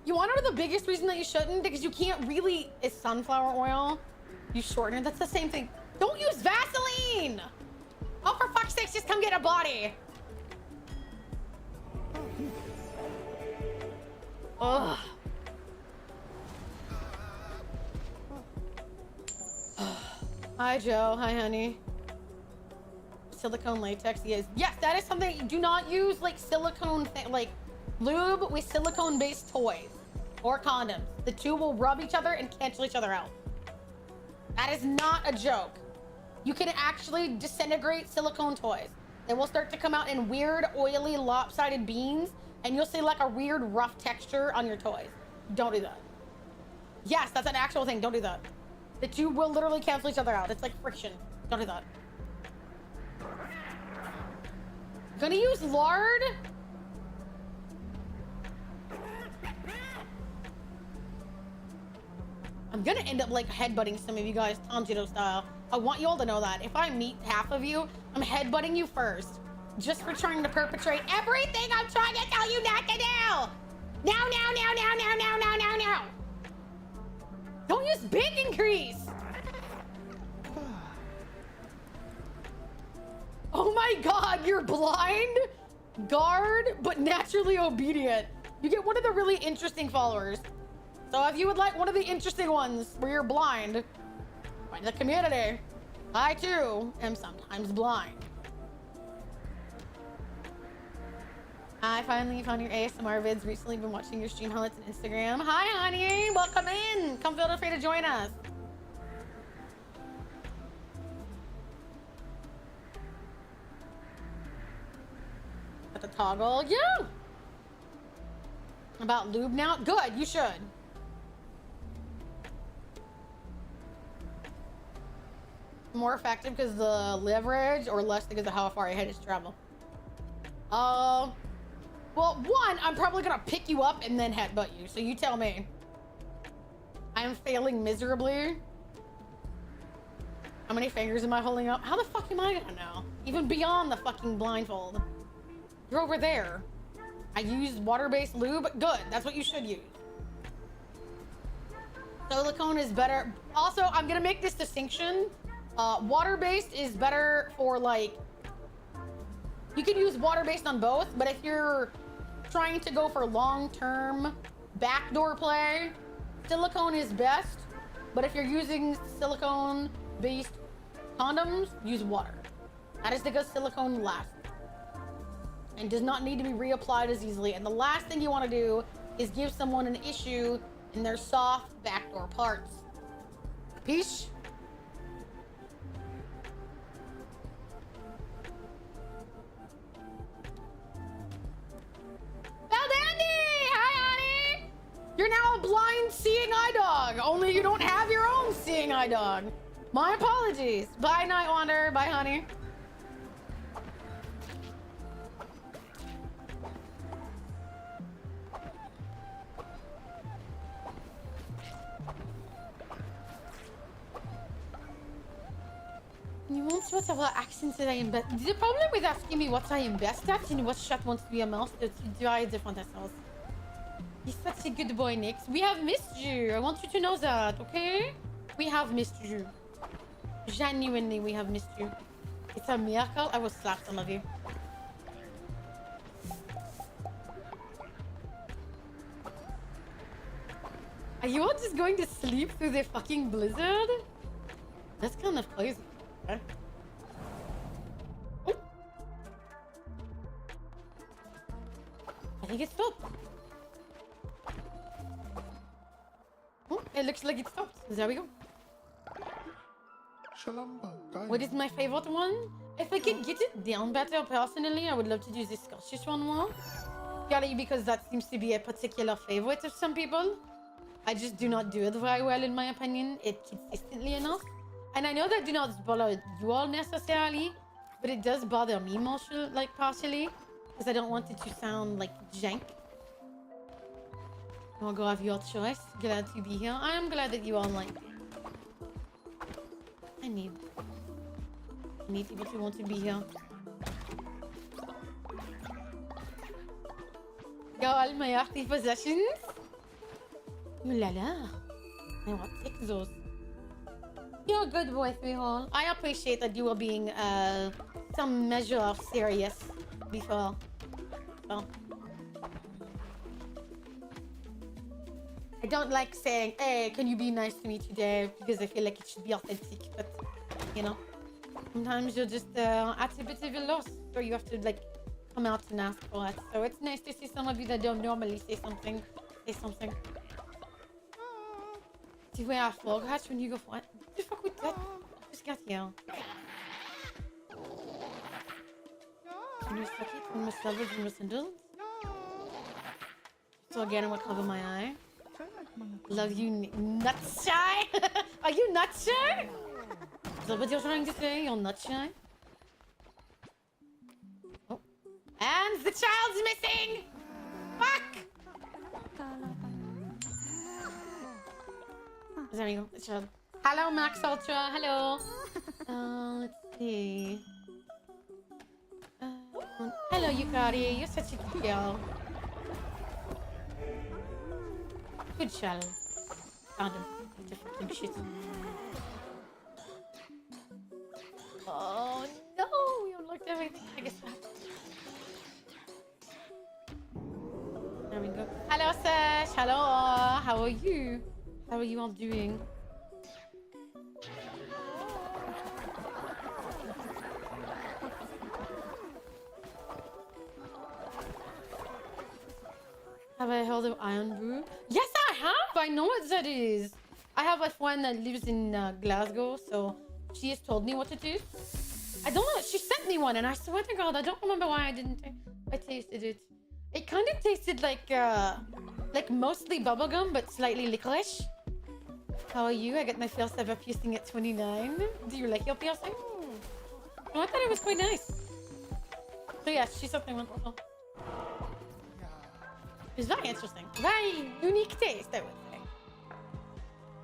You want to know the biggest reason that you shouldn't? Because you can't really... It's sunflower oil. You shorten it. That's the same thing. Don't use Vaseline! Oh, for fuck's sake, just come get a body. Ugh. Hi, Joe. Hi, honey. Silicone latex. Yes, that is something. Do not use like silicone, like lube with silicone-based toys or condoms. The two will rub each other and cancel each other out. That is not a joke. You can actually disintegrate silicone toys. They will start to come out in weird, oily, lopsided beans, and you'll see like a weird, rough texture on your toys. Don't do that. Yes, that's an actual thing. Don't do that. The two will literally cancel each other out. It's like friction. Don't do that. Gonna use lard. I'm gonna end up like headbutting some of you guys, Tom Tito style. I want you all to know that. If I meet half of you, I'm headbutting you first. Just for trying to perpetrate everything I'm trying to tell you not to do! Now. Don't use bacon grease! Oh my god, you're blind? Guard, but naturally obedient. You get one of the really interesting followers. So if you would like one of the interesting ones where you're blind, find the community. I too am sometimes blind. I finally found your ASMR vids. Recently been watching your stream highlights on Instagram. Hi, honey. Welcome in. Come feel free to join us. Got the toggle. Yeah. About lube now? Good. You should. More effective because the leverage, or less because of how far ahead it's travel. Well, one, I'm probably gonna pick you up and then headbutt you, so you tell me. I am failing miserably. How many fingers am I holding up? How the fuck am I gonna know? Even beyond the fucking blindfold. You're over there. I used water-based lube. Good, that's what you should use. Silicone is better. Also, I'm gonna make this distinction. Water-based is better for like, you can use water-based on both, but if you're trying to go for long-term backdoor play, silicone is best. But if you're using silicone-based condoms, use water. That is because silicone lasts and does not need to be reapplied as easily. And the last thing you want to do is give someone an issue in their soft backdoor parts. Peace. You're now a blind seeing eye dog, only you don't have your own seeing eye dog. My apologies. Bye, Night Wander. Bye, honey. You won't see what our accents that I am best. The problem with asking me what I am best at and what shot wants to be a mouse, it's very different as He's such a good boy, Nix. We have missed you. I want you to know that, okay? We have missed you. Genuinely, we have missed you. It's a miracle. I will slap some of you. Are you all just going to sleep through the fucking blizzard? That's kind of crazy. Okay. Oh. I think it's stopped. Oh, it looks like it stopped. There we go. What is my favorite one? If I could get it down better personally, I would love to do the Scottish one more. Purely because that seems to be a particular favorite of some people. I just do not do it very well in my opinion. It consistently enough. And I know that do not bother you all necessarily, but it does bother me mostly, like partially. Because I don't want it to sound like jank. I'll go of your choice. Glad to be here. I am glad that you all like me. I need people to want to be here. Got all my earthly possessions? Ooh la la. I will take those. You're a good boy, sweetheart. I appreciate that you were being some measure of serious before. Well, I don't like saying, hey, can you be nice to me today? Because I feel like it should be authentic. But, you know, sometimes you're just at a bit of a loss. So you have to, like, come out and ask for it. So it's nice to see some of you that don't normally say something. Do you wear a frog hat when you go for it? What the fuck with that? Just got here. Can you suck it from my slippers and my sandals? So again, I'm gonna cover my eye. Love you, nut shy. Are you nut shy? Is that what you're trying to say? You're nut shy? Oh. And the child's missing! Fuck! There we go. The child. Hello, Max Ultra. Hello. Let's see. Hello, Yukari. You're such a cute girl. Good shell. Found him. Fucking shit. Oh no! You unlocked everything. I guess that. There we go. Hello, Sash. Hello. How are you? How are you all doing? Have I heard of Iron Brew? Yes, I have! I know what that is. I have a friend that lives in Glasgow, so she has told me what it is. I don't know. She sent me one, and I swear to God, I don't remember why I didn't. I tasted it. It kind of tasted like mostly bubblegum, but slightly licorice. How are you? I got my first ever piercing at 29. Do you like your piercing? Oh, I thought it was quite nice. So yeah, she sent me one. It's very interesting. Very unique taste, I would say.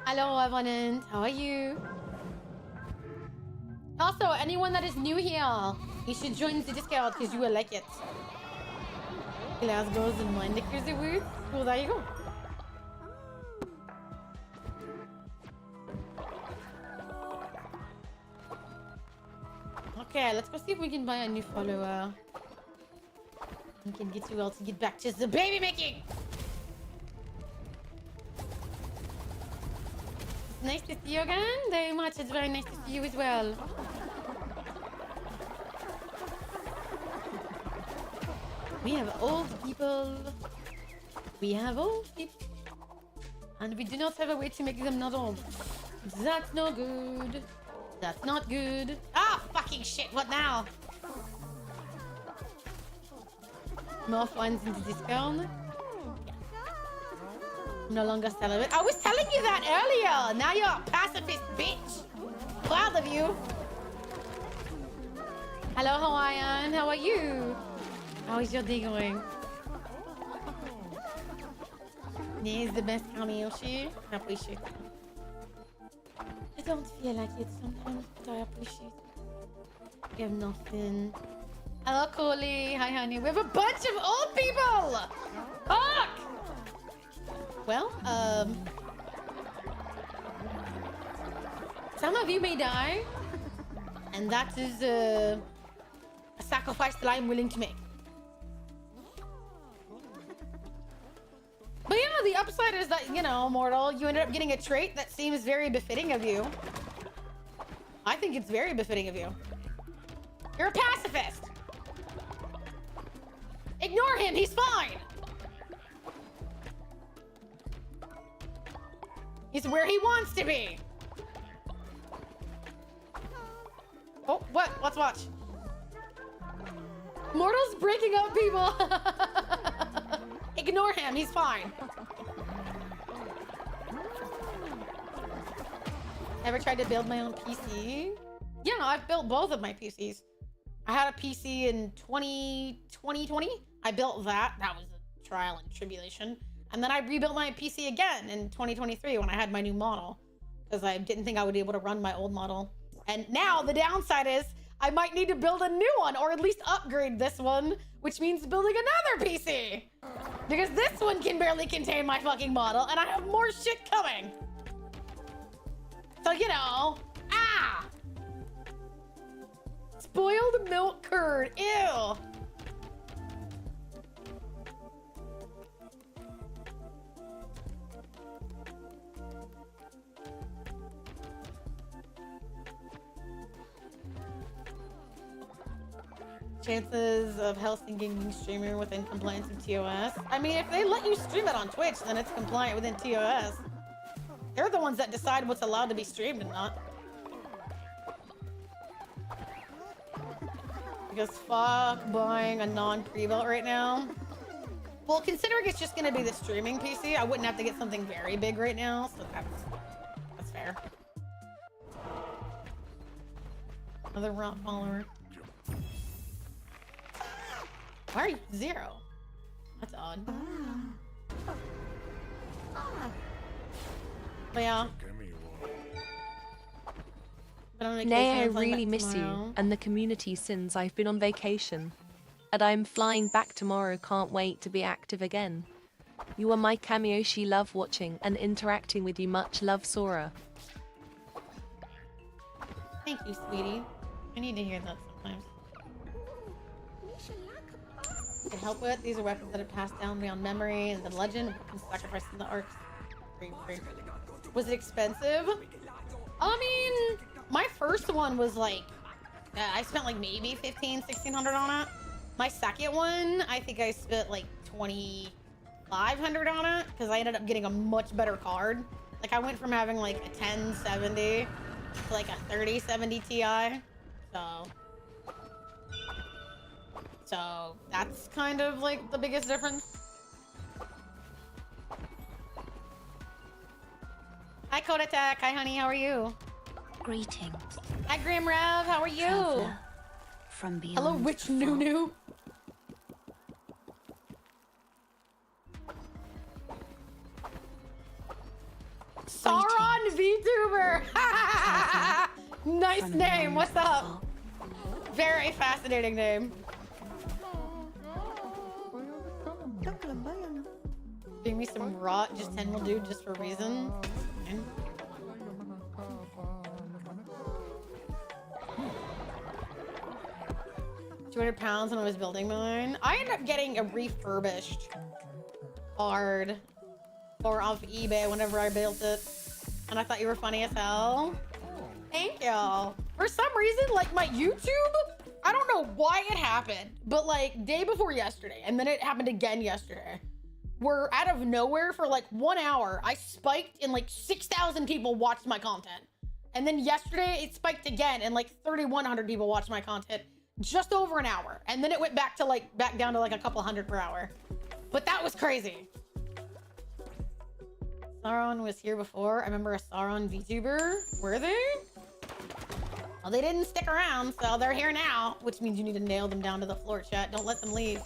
Hello, Evan. How are you? Also, anyone that is new here, you should join the Discord because you will like it. Glasgow's and Mindicker's a word. Well, there you go. Okay, let's go see if we can buy a new follower. We can get you all to get back to the baby making. It's nice to see you again. Very much. It's very nice to see you as well. We have old people. We have old people. And we do not have a way to make them not old. That's no good. That's not good. Ah, fucking shit. What now? More funds into Discord. No longer celibate. I was telling you that earlier. Now you're a pacifist bitch. Proud of you. Hello, Hawaiian. How are you? How is your day going? He's the best Kamiyoshi. I appreciate it. I don't feel like it sometimes, but I appreciate it. We have nothing. Hello, Coley. Hi, honey. We have a bunch of old people! Fuck! Well, some of you may die, and that is a sacrifice that I'm willing to make. But yeah, the upside is that, you know, mortal, you ended up getting a trait that seems very befitting of you. I think it's very befitting of you. You're a pacifist. Ignore him, he's fine. He's where he wants to be. Oh, what? Let's watch. Mortal's breaking up people. Ignore him, he's fine. Ever tried to build my own PC? Yeah, I've built both of my PCs. I had a PC in 2020. I built that. That was a trial and tribulation. And then I rebuilt my PC again in 2023 when I had my new model, because I didn't think I would be able to run my old model. And now the downside is I might need to build a new one, or at least upgrade this one, which means building another PC. Because this one can barely contain my fucking model, and I have more shit coming. So, you know, spoiled milk curd, ew. Chances of health syncing streamer within compliance of TOS. I mean, if they let you stream it on Twitch, then it's compliant within TOS. They're the ones that decide what's allowed to be streamed and not. Because fuck buying a non-pre-built right now. Well, considering it's just gonna be the streaming PC, I wouldn't have to get something very big right now, so that's fair. Another rot follower. Why are you 0? That's odd. But yeah. But I'm on vacation, Nay, I I'm flying really back miss tomorrow. you and the community since I've been on vacation. And I'm flying back tomorrow, can't wait to be active again. You are my cameo, she love watching and interacting with you. Much love, Sora. Thank you, sweetie. I need to hear that sometimes. To help with, these are weapons that have passed down beyond memory and the legend and sacrifice in the arcs. Was it expensive? I mean, my first one was like, I spent like maybe $1,500-1,600 on it. My second one, I think I spent like $2,500 on it because I ended up getting a much better card. Like I went from having like a 1070 to like a 3070 Ti. So that's kind of like the biggest difference. Hi Kodatek, hi honey, how are you? Greetings, Hi Grim Rev, how are you? traveler from beyond. Hello Witch the fog. Nunu. Sauron VTuber! Nice From name, beyond what's the up? fog. Very fascinating name. Give me some rot, just 10 will do, just for reason. Okay. 200 pounds when I was building mine. I ended up getting a refurbished card off eBay whenever I built it. And I thought you were funny as hell. Thank you. For some reason, like my YouTube, I don't know why it happened, but like day before yesterday, and then it happened again yesterday, where out of nowhere for like 1 hour, I spiked and like 6,000 people watched my content. And then yesterday it spiked again and like 3,100 people watched my content just over an hour. And then it went back down to like a couple hundred per hour. But that was crazy. Sauron was here before. I remember a Sauron VTuber. Were they? Well, they didn't stick around, so they're here now, which means you need to nail them down to the floor, chat. Don't let them leave.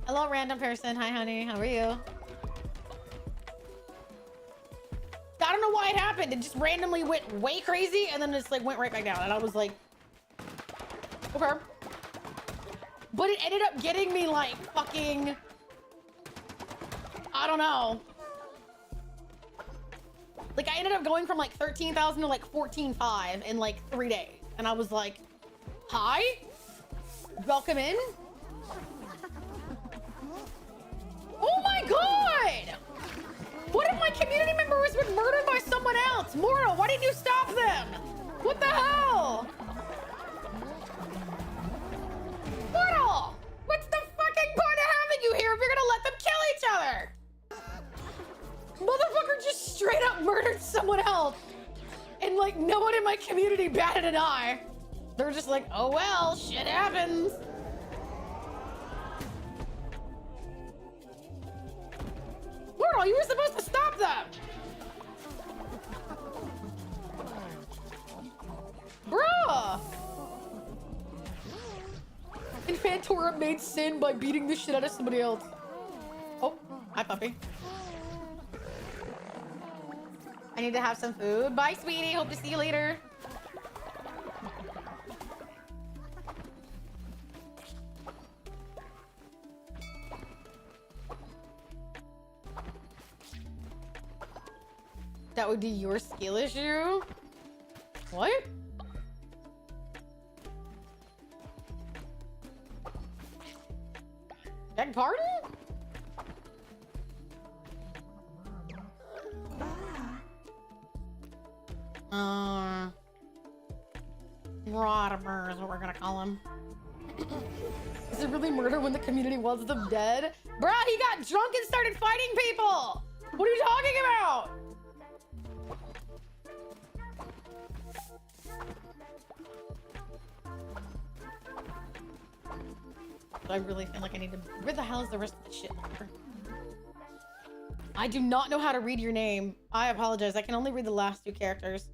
Hello, random person. Hi, honey. How are you? I don't know why it happened. It just randomly went way crazy, and then just like went right back down. And I was like, okay. But it ended up getting me like fucking, I don't know. Like I ended up going from like 13,000 to like 14,500 in like 3 days. And I was like, hi, welcome in. Oh my God. What if my community member was murdered by someone else? Mora, why didn't you stop them? What the hell? Mortal, what's the fucking point of having you here if you're gonna let them kill each other? Motherfucker just straight up murdered someone else. And like no one in my community batted an eye. They're just like, oh well, shit happens. Mortal, you were supposed to stop them! Bruh! In Fantora made sin by beating the shit out of somebody else. Oh, hi, puppy. I need to have some food. Bye, sweetie. Hope to see you later. That would be your skill issue? What? Beg pardon? Mortimer is what we're gonna call him. Is it really murder when the community wants them dead? Bruh, he got drunk and started fighting people! What are you talking about? I really feel like I need to... Where the hell is the rest of the shit? I do not know how to read your name. I apologize. I can only read the last two characters.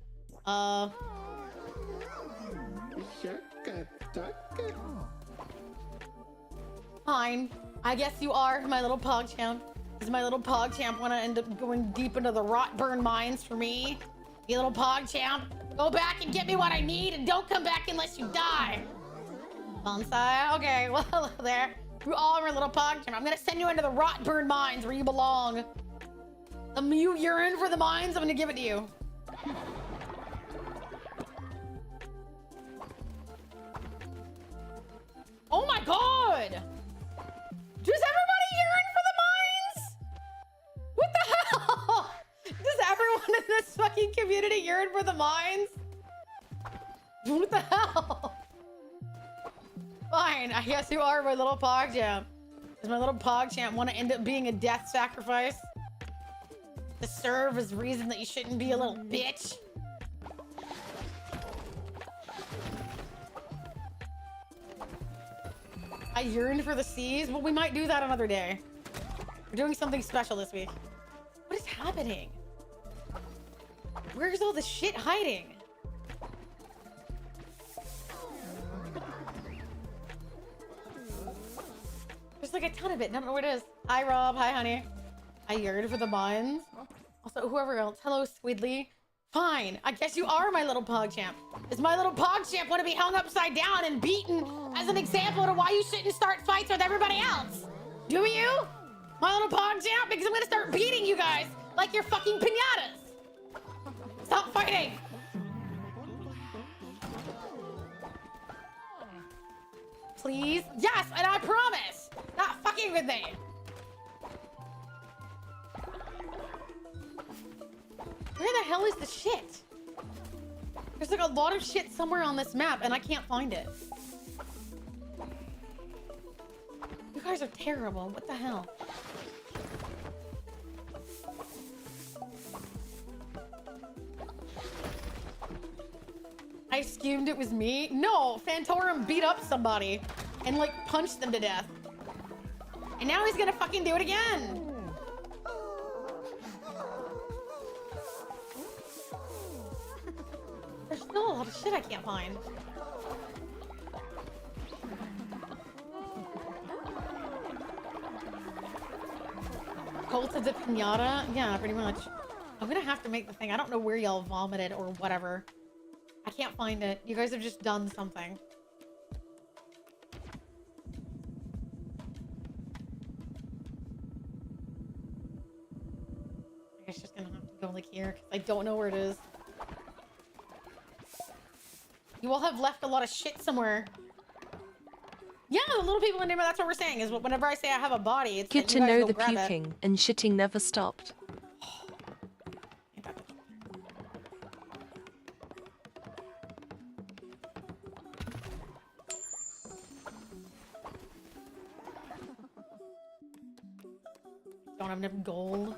Fine. I guess you are my little PogChamp. Does my little PogChamp want to end up going deep into the rot-burn mines for me? You little PogChamp. Go back and get me what I need and don't come back unless you die. Bonsai? Okay, well, there. You all are a little PogChamp. I'm gonna send you into the rot-burn mines where you belong. You urine for the mines? I'm gonna give it to you. Oh my god! Does everybody urine for the mines? What the hell? Does everyone in this fucking community urine for the mines? What the hell? Fine, I guess you are my little PogChamp. Does my little PogChamp want to end up being a death sacrifice? To serve as reason that you shouldn't be a little bitch? I yearned for the seas? Well, we might do that another day. We're doing something special this week. What is happening? Where's all the shit hiding? There's like a ton of it. I don't know where it is. Hi, Rob. Hi, honey. I yearned for the mines. Also, whoever else. Hello, Squidly. Fine. I guess you are my little PogChamp. Does my little PogChamp want to be hung upside down and beaten as an example to why you shouldn't start fights with everybody else? Do you? My little PogChamp? Because I'm going to start beating you guys like you're fucking pinatas. Stop fighting. Please? Yes, and I promise. Not fucking with me. Where the hell is the shit? There's like a lot of shit somewhere on this map and I can't find it. You guys are terrible. What the hell? I assumed it was me. No, Fantorum beat up somebody and like punched them to death. And now he's gonna fucking do it again. There's still a lot of shit I can't find. Cult of the Pinata? Yeah, pretty much. I'm gonna have to make the thing. I don't know where y'all vomited or whatever. I can't find it. You guys have just done something. I guess just gonna have to go like here because I don't know where it is. You all have left a lot of shit somewhere. Yeah, the little people in there, that's what we're saying, is whenever I say I have a body, it's Good that to you guys know go the grab it. puking and shitting never stopped. Don't have enough gold.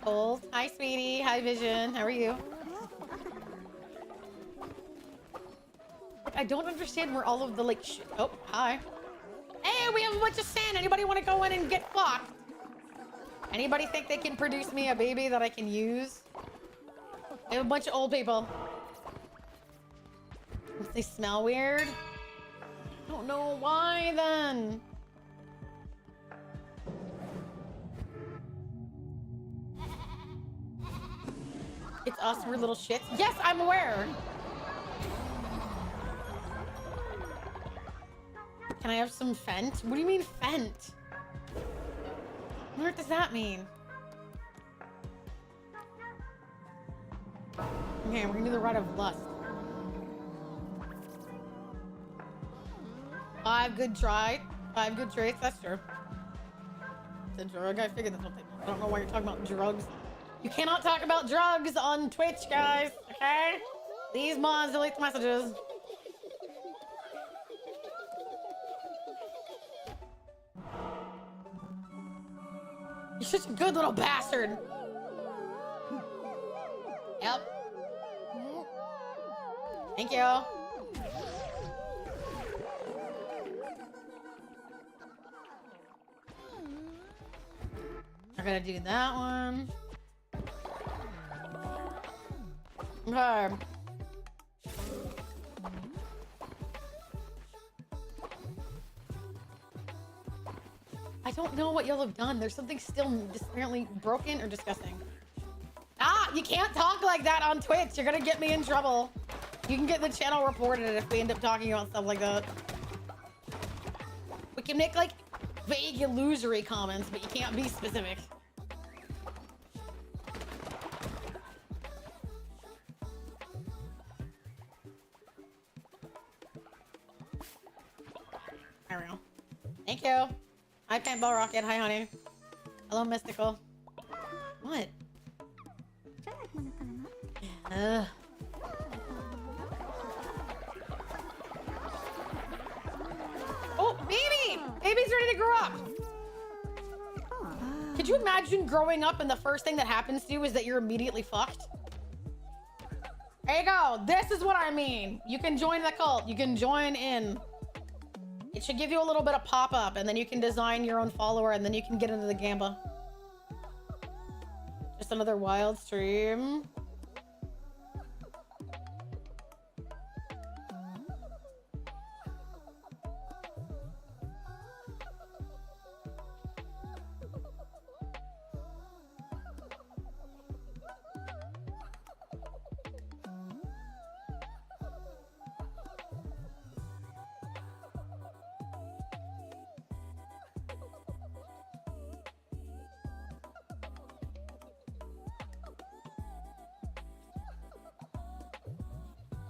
Gold. Hi, sweetie. Hi, Vision. How are you? I don't understand where all of the, like, oh, hi. Hey, we have a bunch of sand. Anybody want to go in and get fucked? Anybody think they can produce me a baby that I can use? They have a bunch of old people. If they smell weird? I don't know why then. It's us, we're little shits. Yes, I'm aware. Can I have some Fent? What do you mean Fent? What does that mean? Okay, we're gonna do the Rite of Lust. 5 good traits. That's true. It's a drug. I figured that's what they meant. I don't know why you're talking about drugs. You cannot talk about drugs on Twitch, guys. Okay? These mods delete the messages. You're such a good little bastard. Yep. Thank you. I'm gonna do that one. Okay. I don't know what y'all have done. There's something still just apparently broken or disgusting. Ah, you can't talk like that on Twitch. You're gonna get me in trouble. You can get the channel reported if we end up talking about stuff like that. We can make like vague, illusory comments, but you can't be specific. There we go. Thank you. Hi, Paintball Rocket. Hi, honey. Hello, Mystical. What? Ugh. Oh, baby! Baby's ready to grow up. Could you imagine growing up and the first thing that happens to you is that you're immediately fucked? There you go. This is what I mean. You can join the cult. You can join in. It should give you a little bit of pop-up, and then you can design your own follower, and then you can get into the gamba. Just another wild stream.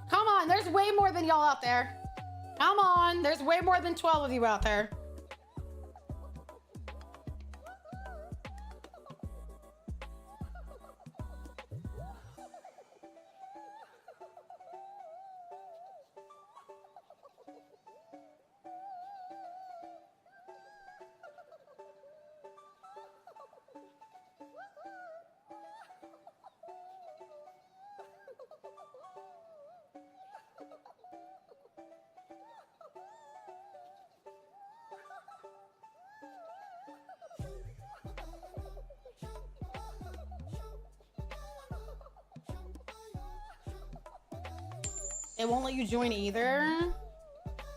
Come on, there's way more than y'all out there. Come on, there's way more than 12 of you out there. It won't let you join either?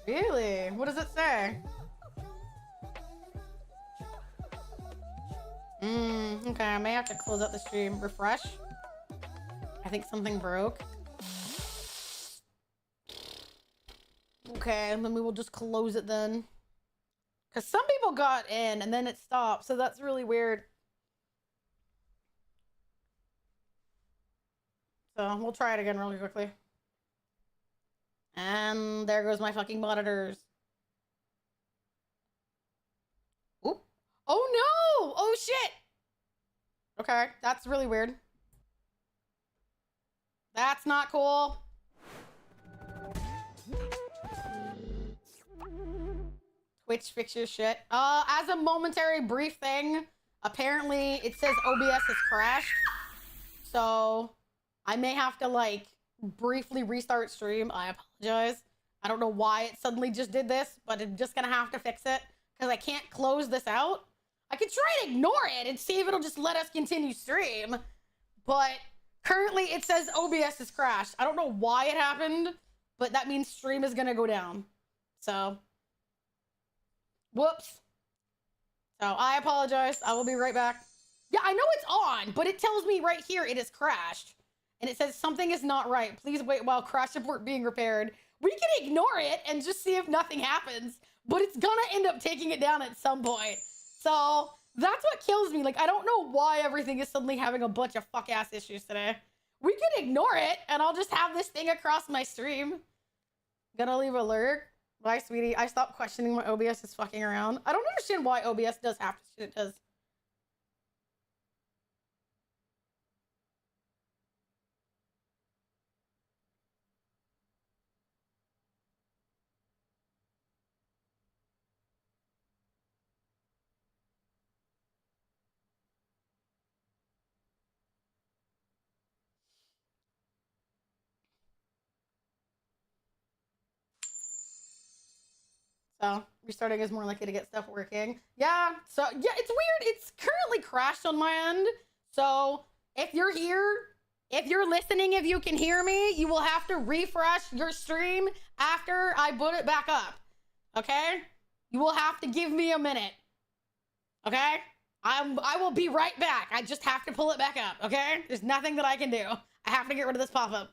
Really? What does it say? Okay, I may have to close out the stream. Refresh. I think something broke. Okay, and then we will just close it then. Because some people got in and then it stopped, so that's really weird. So we'll try it again really quickly. And there goes my fucking monitors. Oop. Oh no! Oh shit! Okay, that's really weird. That's not cool. Twitch fix your shit. As a momentary brief thing, apparently it says OBS has crashed. So I may have to like briefly restart stream. I apologize. I don't know why it suddenly just did this, but I'm just gonna have to fix it because I can't close this out. I could try and ignore it and see if it'll just let us continue stream. But currently it says OBS is crashed. I don't know why it happened, but that means stream is gonna go down. So, whoops. So I apologize. I will be right back. Yeah, I know it's on, but it tells me right here it is crashed. And it says something is not right. Please wait while crash report being repaired. We can ignore it and just see if nothing happens, but it's gonna end up taking it down at some point. So that's what kills me. Like, I don't know why everything is suddenly having a bunch of fuck ass issues today. We can ignore it and I'll just have this thing across my stream. Gonna leave a lurk. Bye, sweetie. I stopped questioning my OBS is fucking around. I don't understand why OBS does half the shit it does. So restarting is more likely to get stuff working. Yeah, so yeah, it's weird. It's currently crashed on my end. So if you're here, if you're listening, if you can hear me, you will have to refresh your stream after I put it back up. Okay? You will have to give me a minute. Okay? I will be right back. I just have to pull it back up. Okay? There's nothing that I can do. I have to get rid of this pop-up.